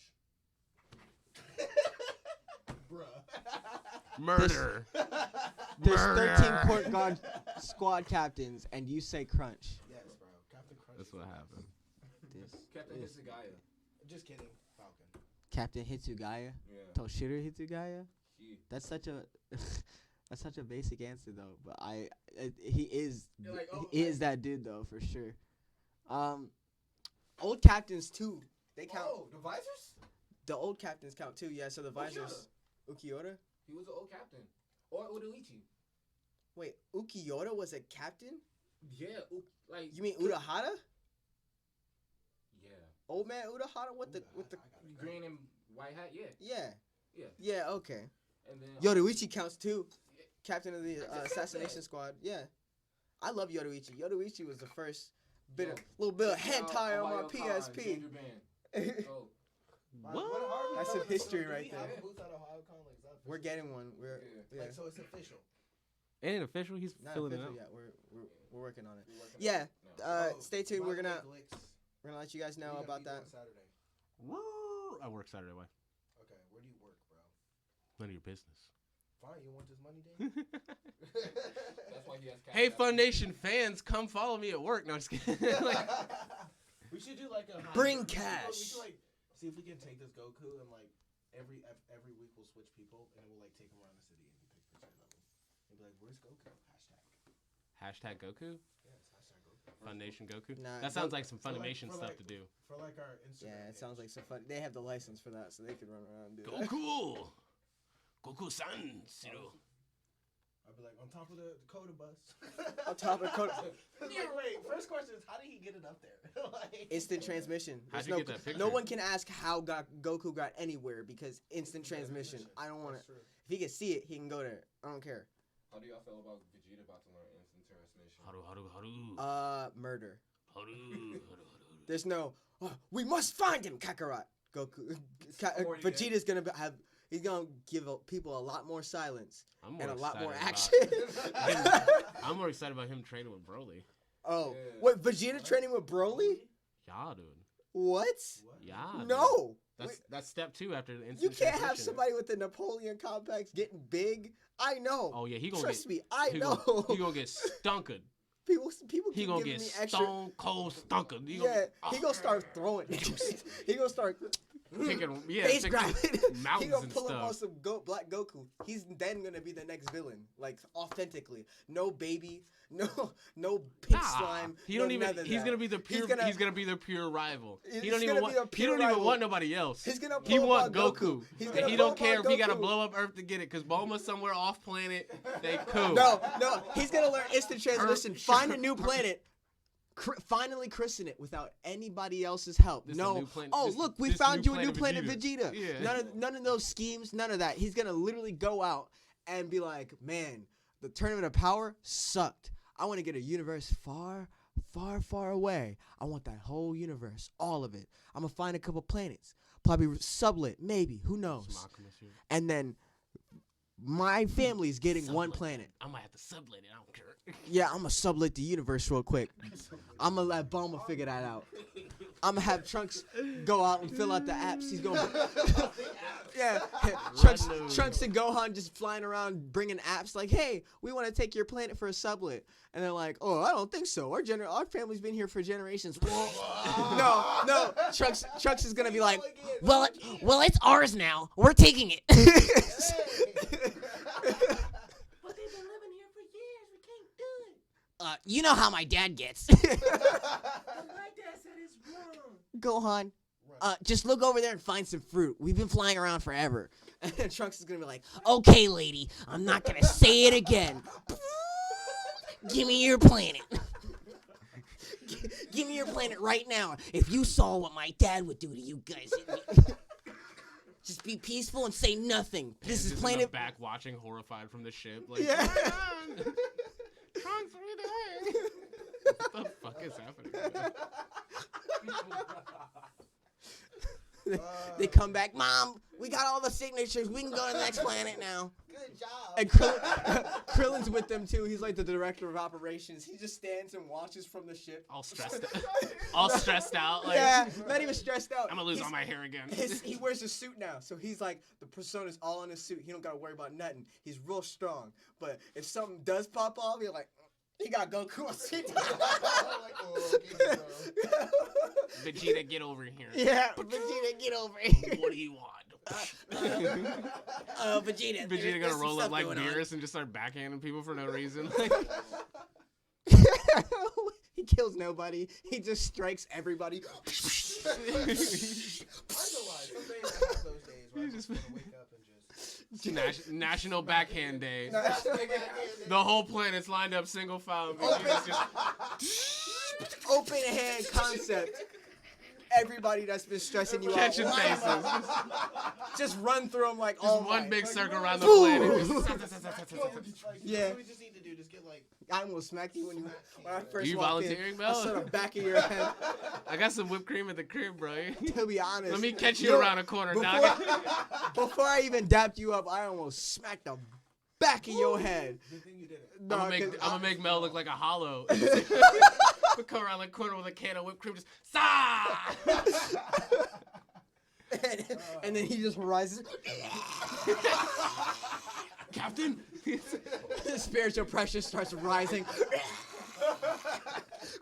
Bruh. Murder. There's Murder. 13 court guard squad captains, and you say Crunch. Yes, bro. Captain Crunch. That's what happened. This Captain is Hisagaya. Just kidding. Falcon. Captain Hitsugaya, Yeah. Toshiro Hitsugaya. He. That's such a that's such a basic answer though. But he is You're like, oh, he is that dude though for sure. Old captains too. They count. Oh, the visors? The old captains count too. Yeah. So the visors. Ukiyoda. He was an old captain. Or Udoichi. Wait, Ukiyoda was a captain? Yeah. Like. You mean Urahara? Yeah. Old man Urahara with the Green and white hat. Yeah. yeah. Yeah. Yeah. Okay. And then. Yoruichi counts too. Captain of the assassination squad. Yeah. I love Yoruichi. Yoruichi was the first little bit of hentai on my PSP. Oh. What? That's some history right there. Boots out of OhioCon, like, is that We're official? getting one. We're yeah. Like, so it's official. Ain't it official? He's Not filling it official out. yet. We're working on it. We're working Yeah. on it now. Stay tuned. by We're the gonna way, Glicks, let you guys know what are you about gonna that. be doing Saturday? Woo! I work Saturday. Why? Okay, where do you work, bro? None of your business. Fine, you want this money, Dan? That's why he has. Hey, Captain. Fun Nation fans, come follow me at work. No, I'm just kidding. Like, We should do like a Bring we should, cash. We should like see if we can take this Goku and like every week we'll switch people and we'll like take him around the city and take pictures of him. And be like, "Where's Goku?" hashtag Goku. Yes, Goku. Fun Nation Goku. Nah, That sounds Go- like some for like- Funimation for stuff like- to do. For like our Instagram. Yeah, it sounds page. like some fun. They have the license for that, so they could run around and do that. Goku. Goku-san. Zero. I'd be like, on top of the Dakota bus. On top of Dakota- Wait, first question is, how did he get it up there? Like, Instant transmission. How'd There's you no, get that picture? no one can ask how Goku got anywhere because instant transmission. I don't want to. That's true. If he can see it, he can go there. I don't care. How do y'all feel about Vegeta about to learn instant transmission? Haru. Murder. Haru. There's no. "Oh, we must find him, Kakarot. Goku. Already Vegeta's gonna have. He's gonna give people a lot more silence I'm and a lot more excited action. about- I'm more excited about him training with Broly. Oh, Yeah. wait, Vegeta training with Broly? Yeah, dude. What? What? Yeah. dude. No. That's step 2 after the You instant can't have transmission. somebody with the Napoleon complex getting big. I know. Oh yeah, he gonna Trust get. me, I he know. Gonna, he gonna get stunkered. people He keep gonna giving get me extra. stone cold stunkered. He Yeah, gonna, he gonna start throwing. He gonna start Picking, yeah, face picking grabbing. He mountains gonna and pull up on stuff. some Black Goku. He's then gonna be the next villain, like authentically. No baby, no pink slime. He no don't even. none of He's that. gonna be the pure. He's gonna be the pure rival. He don't even want. He don't even want nobody else. He's gonna. He pull want up on Goku. He's And gonna he pull don't up care on if he gotta Goku. blow up Earth to get it, cause Bulma's somewhere off planet. They cool. No, he's gonna learn instant transmission. Find a new planet. Finally christen it without anybody else's help. This a No. new planet- Oh, this- look, we this found new you a new planet planet Vegeta. Yeah. None of those schemes, none of that. He's gonna literally go out and be like, man, the Tournament of Power sucked. I want to get a universe far, far, far away. I want that whole universe, all of it. I'm gonna find a couple planets, probably sublit, maybe. Who knows? And then my family's getting one planet. I might have to sublet it. I don't care. Yeah, I'm gonna sublet the universe real quick. I'm gonna let Bulma figure that out. I'm gonna have Trunks go out and fill out the apps. He's gonna, yeah. Trunks and Gohan just flying around bringing apps like, hey, we want to take your planet for a sublet, and they're like, oh, I don't think so. Our family's been here for generations. No. Trunks is gonna be like, well, it's ours now. We're taking it. But they've been living here for years. We can't do it. You know how my dad gets. My dad said it's wrong. Gohan, just look over there and find some fruit. We've been flying around forever. And Trunks is gonna be like, okay, lady, I'm not gonna say it again. Give me your planet. Give me your planet right now. If you saw what my dad would do to you guys, just be peaceful and say nothing. This is In planet. the back watching, horrified from the ship. Like, Yeah. Trunks, what are you doing? What the fuck is happening? They come back, Mom. We got all the signatures. We can go to the next planet now. Good job. And Krillin's with them too. He's like the director of operations. He just stands and watches from the ship. All stressed out. Like, Yeah, not even stressed out. I'm gonna lose all my hair again. He wears a suit now, so he's like the persona's all in a suit. He don't gotta worry about nothing. He's real strong. But if something does pop off, you're like, he got Goku on seat. Vegeta, get over here. Yeah, Vegeta, get over here. What do you want? Vegeta. Vegeta gonna roll up like Beerus and just start backhanding people for no reason. Like, he kills nobody. He just strikes everybody. I know why. Some days I have those days where I just want to wake up and just. National Backhand Day. The whole planet's lined up single file. Open hand concept. Everybody that's been stressing you Catching out. faces. Just run through them like Just all one night. big circle around the planet. Yeah. What we just need to do, just get like. I almost smacked you when I first You walked volunteering, in. Mel? I saw the back of your head. I got some whipped cream at the crib, bro. To be honest. Let me catch you Yo, around a corner, dog. Before I even dapped you up, I almost smacked the back of your head. Good thing you did it. No, I'm 'cause gonna make Mel look like a hollow. Come around the corner with a can of whipped cream, just and then he just rises. Captain. The spiritual pressure starts rising.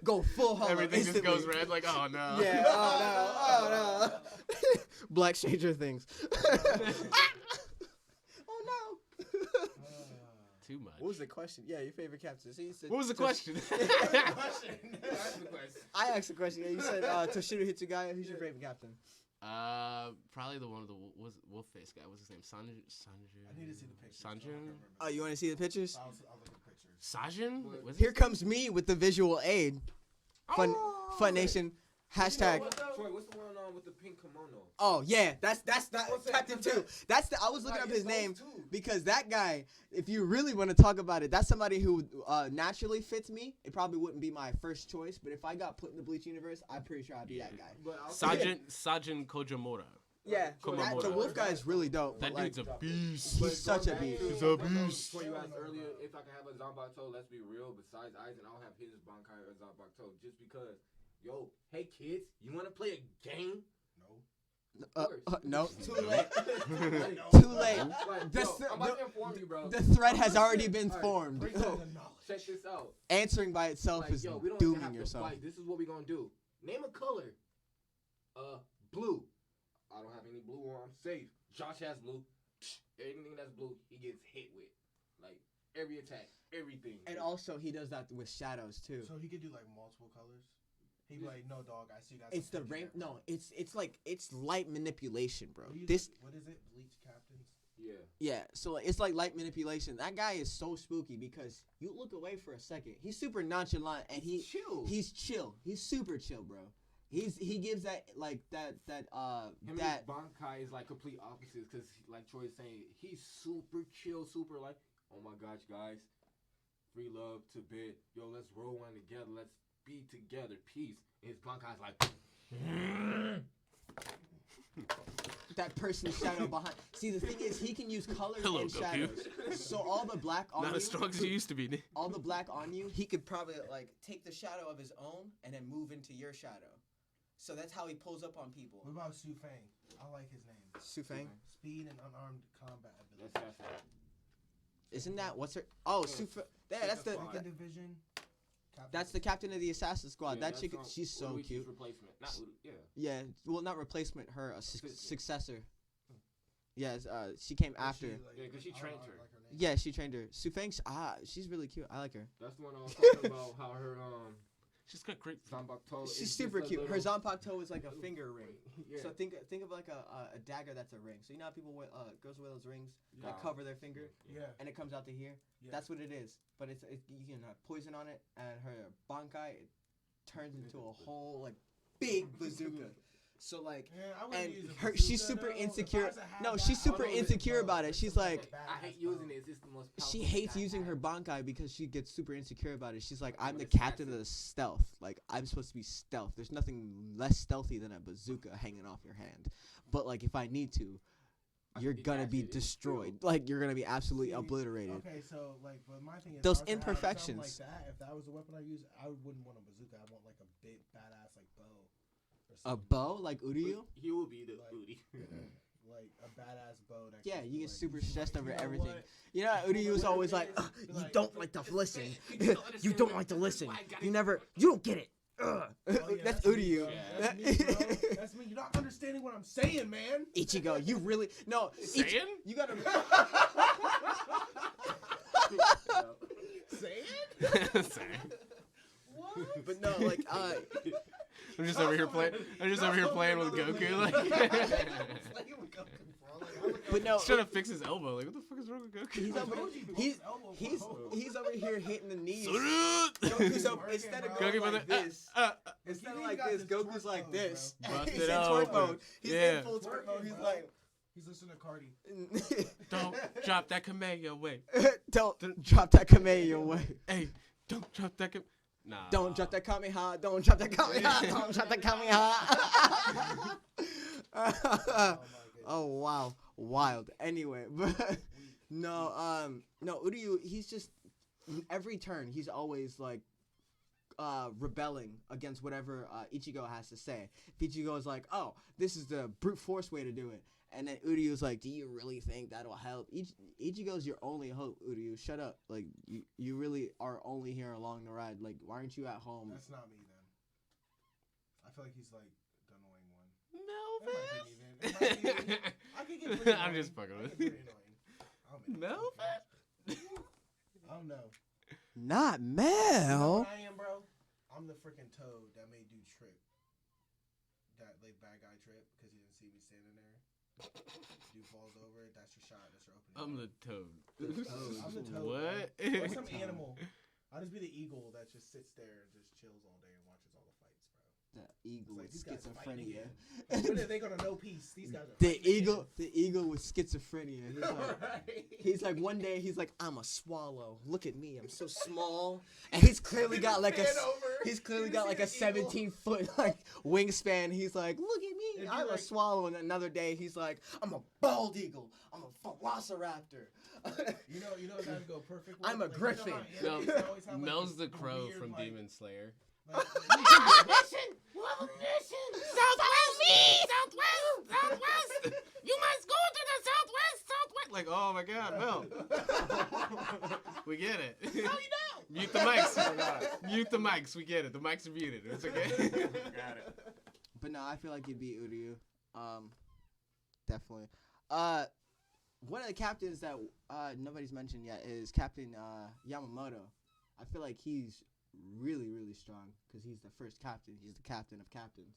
Go full hollow. Everything instantly. just goes red. Like, oh no. Yeah. Oh no. Black Stranger Things. Oh no. Too much. What was the question? Yeah, your favorite captain. So you said What was the question? I asked the question. Yeah, you said Toshido Hitsugaya. Who's your favorite captain? Probably the one of the wolf face guy. What's his name? I need to see the pictures. Sanjun? Oh, you want to see the pictures? I'll look at the pictures. Sajin? Was Here comes me with the visual aid. Fun Nation. Hashtag. Troy, what's the one with the pink kimono? Oh yeah, that's that What's that? Captain 2. That's the I was looking Right, up his it's name those two. because that guy, if you really want to talk about it, that's somebody who naturally fits me. It probably wouldn't be my first choice, but if I got put in the Bleach universe, I'm pretty sure I'd be that guy. Sajin Kojimura. Yeah, Kumamoto. the wolf guy is really dope. That but, dude's a beast. He's such a beast. He's a beast. When you asked earlier if I can have a Zanbato, let's be real. Besides Aizen, I'll have his Bankai or Zanbato just because. Yo, hey kids, you want to play a game? No. Too late. Too late. Like, The yo, th- I'm about to inform you, bro. The threat has already been formed. Check this out. Answering by itself Like, is yo, we don't even dooming have to yourself. fight. This is what we gonna do. Name a color. Blue. I don't have any blue on. Safe. Josh has blue. Anything that's blue, he gets hit with. Like every attack, everything. And also, he does that with shadows too. So he could do like multiple colors. He'd be like, no, dog, I see you guys. It's the rain. No, it's like it's light manipulation, bro. What This is it? Bleach captains. Yeah. yeah. So it's like light manipulation. That guy is so spooky because you look away for a second. He's super nonchalant and chill. He's chill. He's super chill, bro. He gives that like that Him that. and Bankai is like complete opposites because, like Troy is saying, he's super chill, super like, oh my gosh, guys, free love to bed. Yo, let's roll one together. Let's be together. Peace. And his Bankai's like, That person's shadow behind. See, the thing is, he can use colors Hello, and Goku. shadows. So all the black on Not you, as strong as he used to be. all the black on you, he could probably like take the shadow of his own and then move into your shadow. So that's how he pulls up on people. What about Su Fang? I like his name. Su Fang? Speed and unarmed combat ability. that's it. Isn't that what's her? Oh, Su Fang. Yeah, that's the. Second division. That's the captain of the Assassin Squad. Yeah, that chick, she's so Uruichi's cute. Replacement. Not yeah. Yeah, well, not replacement. Her successor. Yes, she came after. Yeah, 'cause she trained her. Yeah, she trained her. Su Fang, she's really cute. I like her. That's the one I was talking about. How her She's got great. Zanbakuto. is She's just super a cute. Her little- Zanpakuto is like a finger ring. Yeah. So think of like a dagger that's a ring. So you know how people wear girls wear those rings that Yeah. cover their finger Yeah. and it comes out to here. Yeah. That's what it is. But you can poison on it and her Bankai it turns into a whole like big bazooka. So like Yeah, I wouldn't and use a her bazooka, she's super though. If I insecure. was to have No, that, she's I super would use it, insecure bro. about it. It's She's the like most I hate badass, using bro. it. It's the most. she powerful hates thing I using her have. Bankai because she gets super insecure about it. She's like, I'm But the it's captain of passive. the stealth. Like, I'm supposed to be stealth. There's nothing less stealthy than a bazooka hanging off your hand. But, like, if I need to, you're gonna be destroyed. Like you're gonna be absolutely See, obliterated. Okay, so like, but my thing is, Those if I was to have something imperfections. like that, if that was the weapon I use, I wouldn't want a bazooka. I want like a big badass like bow. Or A something. bow like Uryu? He will be the Like- booty. Like a badass bow. That Yeah, can you be, get like, super you can, stressed like, over you know everything. what? You know, Uryu was always like, Be you like, don't like to listen. You You don't like to listen. You don't get it. Oh, yeah, That's me, Uryu. bro. That's me, bro. That's me. You're not understanding what I'm saying, man. Ichigo, you really no. Saying? You gotta. Saying? Saying. What? But no, like I'm just over here playing. I'm just over here playing with Goku. Like, but no, he's trying to fix his elbow. Like, what the fuck is wrong with Goku? he's over. He's over here hitting the knees. Goku's Goku's up, instead of going Goku, like brother, this. uh, Instead of He like got this, this Goku's twerk like mode, this. bro. He's Bust in it twerk open. mode. He's Yeah. in full twerk mode. He's Bro. like, He's listening to Cardi. Don't drop that Kamehameha way. don't drop that Kamehameha away. Hey, don't drop that Kamehameha. Nah. Don't drop that Kamehameha. Don't drop that Kamehameha. Don't drop that Kamehameha. Oh my goodness. Oh wow, wild. Anyway, but no, Uryu, he's just every turn he's always like rebelling against whatever Ichigo has to say. If Ichigo is like, oh, this is the brute force way to do it, and then Uryu's like, do you really think that'll help? Ichigo's your only hope, Uryu. Shut up. Like you really are only here along the ride. Like why aren't you at home? That's not me then. I feel like he's like the annoying one. It might be me then. It might be me. I could get pretty I'm annoying. just fucking I with get you. pretty annoying. I'll admit it. Melvin? I don't know. Not You know Mel. what I am, bro? I'm the freaking toad that made dude trip. That like bad guy trip because he didn't see me standing there. Dude falls over. That's your shot. That's your opening. I'm the toad. I'm the toad. What? Or some animal. I'll just be the eagle that just sits there and just chills all day and watches all the fights, bro. The eagle It's like, with these guys are fighting schizophrenia. When are they gonna know peace? These guys are The fighting eagle with schizophrenia. He's again. like, Right. he's like one day he's like, I'm a swallow. Look at me, I'm so small. And he's clearly He got just like a stand over. he's clearly You got just like see a the eagle. 17-foot like wingspan. He's like, look at me, It'd be I'm a like- swallow. And another day he's like, I'm a bald eagle. I'm a velociraptor. You know that would go perfect. I'm with? a Like, griffin. You know how No, animals always have, like, Mel's this the crow weird, from like- Demon Slayer. like- Southwest! You must go to the southwest! Like, oh my god, Mel. We get it. How you know? Mute the mics. Mute the mics. We get it. The mics are muted. It's okay. Got it. But no, I feel like you'd beat Uryu. Definitely. One of the captains that nobody's mentioned yet is Captain Yamamoto. I feel like he's really, really strong because he's the first captain. He's the captain of captains.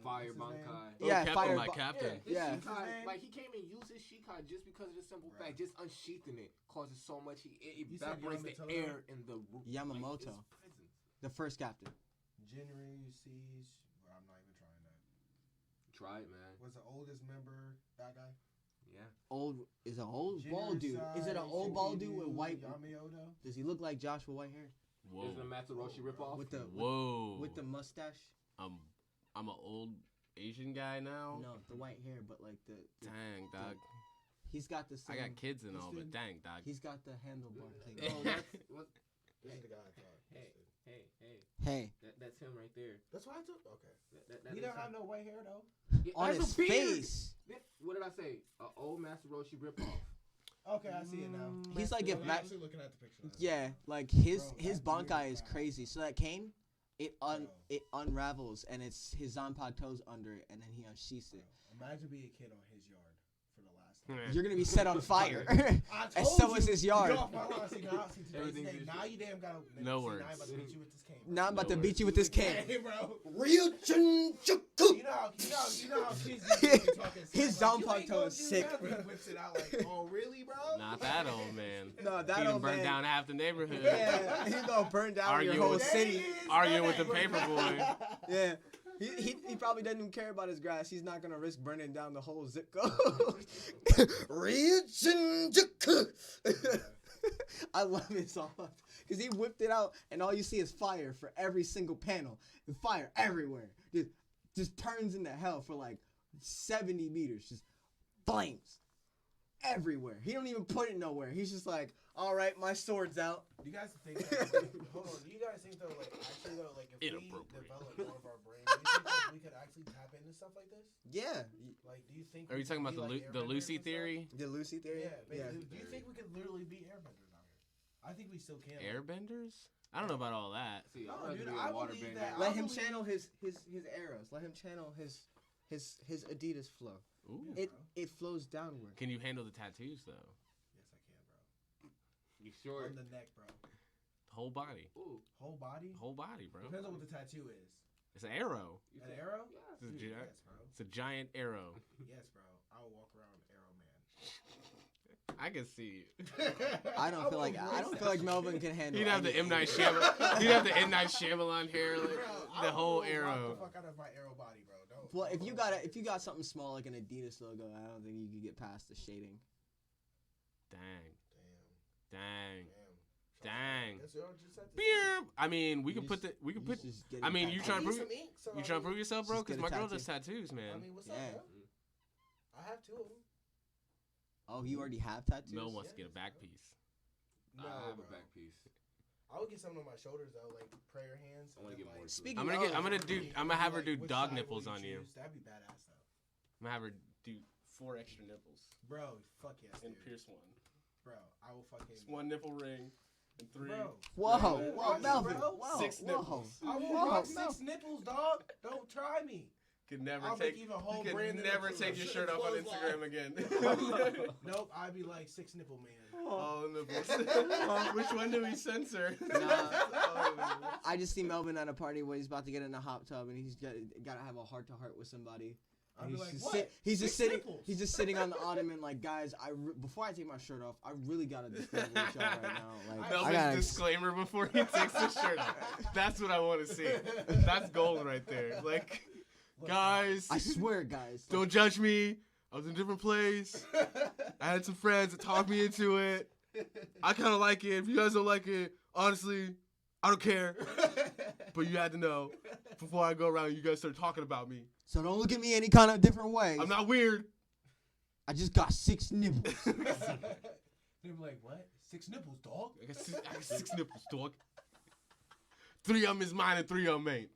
Fire What's his name? Bankai. Oh, Yeah, Captain, fire my ba- captain. His Yeah. Shikai, like he can't even use his Shikai just because of the simple Right. fact, just unsheathing it causes so much. It You said evaporates the Yamamoto? air in the room. Yamamoto. Like, his presence. The first captain. Jinryu, Siege. Bro, I'm not even trying that. Try it, man. Was the oldest member that guy? Yeah. Old is an old bald dude. Is it an old bald dude with white? Yamamoto? Does he look like Josh with white hair? Whoa. Is it a Matsuroshi ripoff? With the Whoa. with the mustache? I'm an old Asian guy now. No, the white hair, but like the Dang, dog. he's got the I same. got kids and This all, but dude- dang, dog. He's got the handlebar thing. Oh, that's what? This is the guy I thought. Hey, hey, hey. Hey, That's him right there. That's what I took. Okay. That He is don't him. have no white hair though. Yeah, on that's his a beard. face. What did I say? An old Matsuroshi ripoff. Okay, I see it now. He's like if I'm Matt. actually looking at the picture. now. Yeah, like his Bro, his that beard bankai is is bad. crazy. So that cane, it Bro. unravels and it's his Zanpakuto's under it, and then he unsheaths it. Imagine being a kid on his yard for the last time. You're gonna be set on fire. I And told so you, is his yard. Get off my lawn. See, now, see, today's Everything's day. just- Now you damn gotta. No see, words. Now I'm about to beat you with this cane. Now I'm about No to beat you with this cane. Hey, bro. Ryujinjuku. You know how kids used to be talking. His like, you Zanpakuto ain't gonna is do sick, that, but bro. He whips it out like, oh really, bro? Not that old man. No, He that done old burned man. down half the neighborhood. Yeah, he's gonna burn down Arguing your whole with- city. Arguing with the paper boy. Yeah. He probably doesn't even care about his grass. He's not gonna risk burning down the whole zip code. Ryujinjuku. I love it so much because he whipped it out, and all you see is fire for every single panel, and fire everywhere. Just turns into hell for like 70 meters. Just flames everywhere. He don't even put it nowhere. He's just like, all right, my sword's out. Do you guys think? Hold on. Do you guys think though, like actually though, like if we Inappropriate. develop more of our brain, do you think like, we could actually tap into stuff like this? Yeah. Like, do you think? Are you we talking could about be, the like, Lucy airbenders and theory? The Lucy stuff? theory? Yeah. Do you think we could literally be airbenders out here? I think we still can. Airbenders? I don't know about all that. See, No, I'd rather dude, be a I water believe bender. that. Let him believe- channel his arrows. Let him channel his Adidas flow. Ooh. Yeah, It bro. it flows downward. Can you handle the tattoos though? Yes, I can, bro. You sure? On the neck, bro. Whole body. Ooh. Whole body. Whole body, bro. Depends on what the tattoo is. It's an arrow. You An said- arrow? It's a, Yeah. gi- Yes, bro. it's a giant arrow. Yes, bro. I will walk around Arrow Man. I can see it. I don't feel like Melvin can handle. He'd have the anything. M Night Shyamalan. He'd have the M Night Shyamalan hair, like, Bro, the I whole will rock arrow. the fuck out of my arrow body, bro. Don't. Well, if you got something small like an Adidas logo, I don't think you could get past the shading. Dang, Damn. dang, Damn. dang. Guess y'all just had to- Beer. I mean, we You could put just- the we could You put. just get I it mean, you tattooed. trying to I need prove some ink, so you I trying to mean- prove yourself, bro? Just Because get my a girl tattoo. does tattoos, I man. mean, what's Yeah. up, bro? I have two of them. Oh, you already have tattoos? Mel wants to Yeah, get a back piece. No, I have bro. a back piece. I would get something on my shoulders though, like prayer hands. I wanna and, get more like, to it. Speaking I'm gonna of- have her like, do which dog side nipples will on you. choose? That'd be badass though. I'm gonna have her do 4 extra nipples Bro, fuck yes, and dude. pierce one. Bro, I will fucking. Just 1 nipple ring and 3. Bro, Whoa, Bro, whoa, bro, Melvin, bro. whoa, 6 whoa. nipples. I will Whoa, rock Mel- 6 nipples, dog. Don't try me. Could never I'll take make even a whole you brand could of never nipples. take your shirt off on Instagram again. Nope, I'd be like 6 nipple man. Oh, nipples. Which one do we censor? I just see Melvin at a party where he's about to get in a hot tub and he's got to have a heart to heart with somebody. I'd And be like, just what? he's just 6 sitting. nipples? He's just sitting on the ottoman, like, guys. Before I take my shirt off, I really gotta discover with y'all right now. Like, I Melvin's gotta. disclaimer before he takes his shirt off. That's what I want to see. That's gold right there. Like, Look, guys, I swear, guys. like, don't judge me. I was in a different place. I had some friends that talked me into it. I kind of like it. If you guys don't like it, honestly, I don't care. But you had to know before I go around, you guys start talking about me. So don't look at me any kind of different way. I'm not weird. I just got 6 nipples. They be like, what? 6 nipples, dog? I got 6 nipples, dog. 3 of them is mine and 3 of them ain't.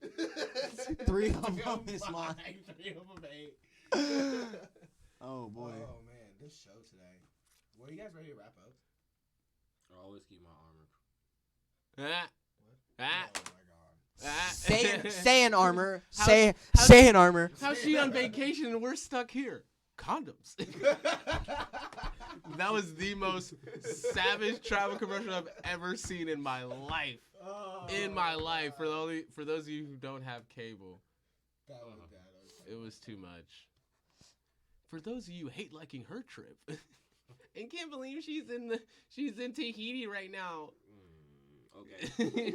3 of them is mine. 3 of them ain't. Oh boy. Oh man, this show today. Well, you guys ready to wrap up? I always keep my armor. Ah, What? ah, Oh my god. ah. Say in armor. How's- Say in armor. How's she on vacation and we're stuck here? Condoms. That was the most savage travel commercial I've ever seen in my life. Oh, In my life, for those of you who don't have cable, That was bad. it was too much. For those of you who hate liking her trip, and can't believe she's in Tahiti right now. Okay.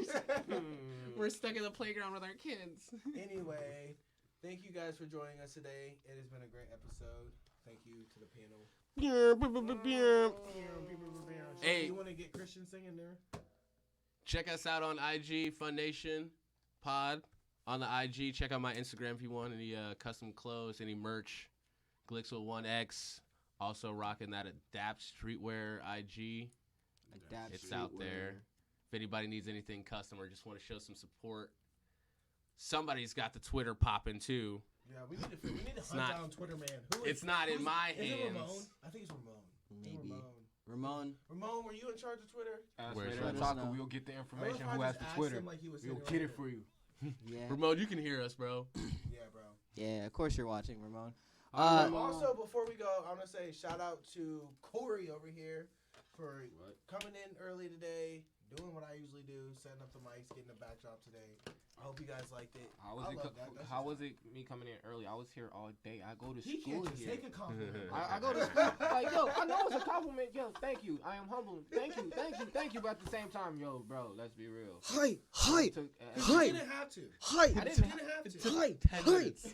We're stuck in the playground with our kids. Anyway, thank you guys for joining us today. It has been a great episode. Thank you to the panel. Hey. You want to get Christian singing there? Check us out on IG, Fun Nation Pod on the IG. Check out my Instagram if you want any custom clothes, any merch. Glixel1X. Also rocking that Adapt Streetwear IG. Adapt It's out streetwear. there. If anybody needs anything custom or just want to show some support, somebody's got the Twitter popping too. Yeah, we need to It's hunt not- down Twitter man. It's not in my Is it Ramon? hands. I think it's Ramon. Maybe. Ramon. Ramon. Ramon, were you in charge of Twitter? Where's Later Let on us Taco, know. we'll get the I information wonder if who I has just the asked Twitter. him like he was We'll sitting get right it for you. Yeah. Ramon, you can hear us, bro. there. Yeah, bro. Yeah. Of course you're watching, Ramon. Also, before we go, I want to say shout out to Corey over here for What? coming in early today, doing what I usually do, setting up the mics, getting the backdrop today. I hope you guys liked it. How I was it? love that. That's How just- was it? Me coming in early. I was here all day. I go to He school can't just here. take a compliment. I go to school. Like, yo, I know it's a compliment. Yo, thank you. I am humble. Thank you. But at the same time, yo, bro, let's be real. Hi. I took- Hi. You didn't have to. Hi. I didn't You didn't have to. Hi. 10 Hi. minutes.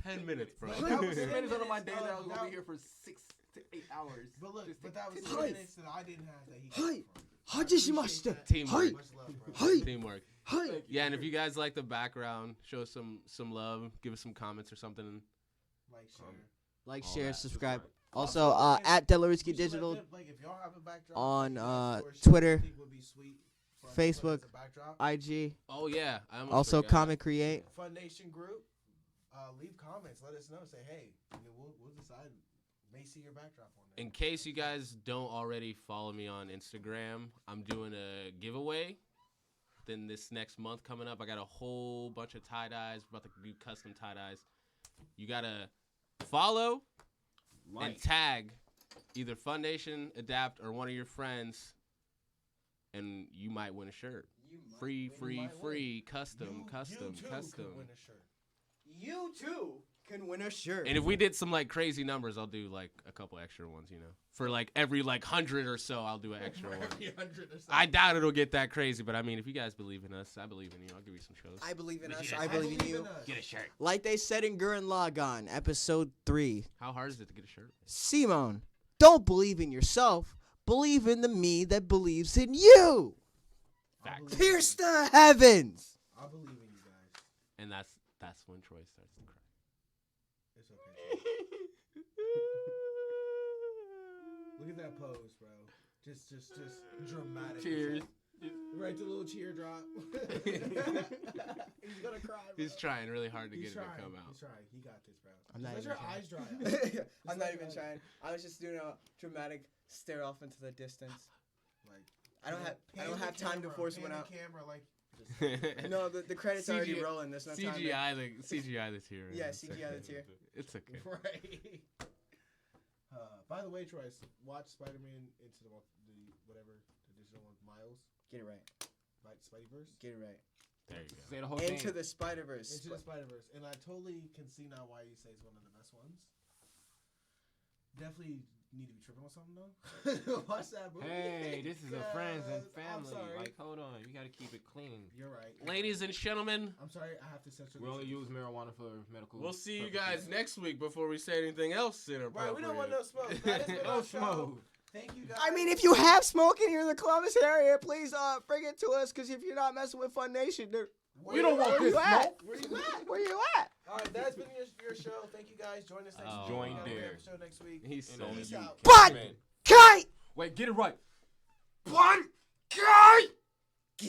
10 minutes, bro. Like, that was 10 minutes out of my minutes day that I was of- gonna that- be here for 6 to 8 hours. But look, Just but take that was 10 2 Hi. minutes that I didn't have that he Hi. got from. Hi, Jishimashita. Teamwork. Hi. Much love, bro. Hi. Teamwork. Hi. Yeah, and if you guys like the background, show some love, give us some comments or something. Like, share. Like, All share, that. subscribe. Also, Also, and at Delariski we should let Digital. them- like, if y'all have a backdrop, on, like, or shit Twitter, you think would be sweet for us to put as Facebook, a backdrop. IG. Oh yeah. I almost Also, forgot. Comic Create. Fun Nation group. Leave comments. Let us know. Say, hey, and then we'll decide. May see your backdrop on there. In case you guys don't already follow me on Instagram, I'm doing a giveaway. Then this next month coming up, I got a whole bunch of tie dyes. About to do custom tie dyes. You gotta follow and tag either Fun Nation, Adapt, or one of your friends, and you might win a shirt. Free, custom. You too could win a shirt. You too can win a shirt. And if we did some like crazy numbers, I'll do like a couple extra ones, you know. For like every like 100 or so, I'll do an extra one. Every 100 or so. I doubt it'll get that crazy, but I mean, if you guys believe in us, I believe in you. I'll give you some shows. I believe in us. Legit. I believe in you. us. Get a shirt. Like they said in Gurren Lagann, episode 3. How hard is it to get a shirt? Simone, don't believe in yourself. Believe in the me that believes in you. Facts. Pierce the heavens. I believe in you guys. And that's when Troy starts to cry. It's okay. Look at that pose, bro. Just dramatic. Cheers. Right, the little cheer drop. He's gonna cry, bro. He's trying really hard to He's get it trying. to come out. He's trying. He got this, bro. I'm not Let even your trying. eyes dry out. I'm not even trying. I was just doing a dramatic stare off into the distance. Like, I don't have time to force one out. Camera, like, No, the credits are already CGI rolling. There's no time. CGI the tear. Yeah, It's CGI the okay. tear. It's okay. right. By the way, Troy, watch Spider-Man into the whatever the digital one, Miles, Get it right. right? Spideyverse. Get it right. There you go. Say the whole Into thing. the Spider-Verse. Into the Spider-Verse, and I totally can see now why you say it's one of the best ones. Definitely need to be tripping on something though. Watch that movie. Hey, this is a friends and Because I'm family. sorry. Like, hold on, you gotta keep it clean. You're right. Ladies and gentlemen, I'm sorry, I have to censor. We only this. use marijuana for medical. we'll see you purposes. guys next week before we say anything else inappropriate. Right, we don't want no smoke. That has been No our show. smoke. Thank you guys. I mean, if you have smoke and you're in the Columbus area, please bring it to us. Because if you're not messing with Fun Nation, We don't want where this you at? smoke. Where you at? Where you at? All right, that's been your show. Thank you guys. Join us next Oh, week. Join We got a there. episode next week. He's And so only Peace you out. can But- win. Kite! Wait, get it right. One kite!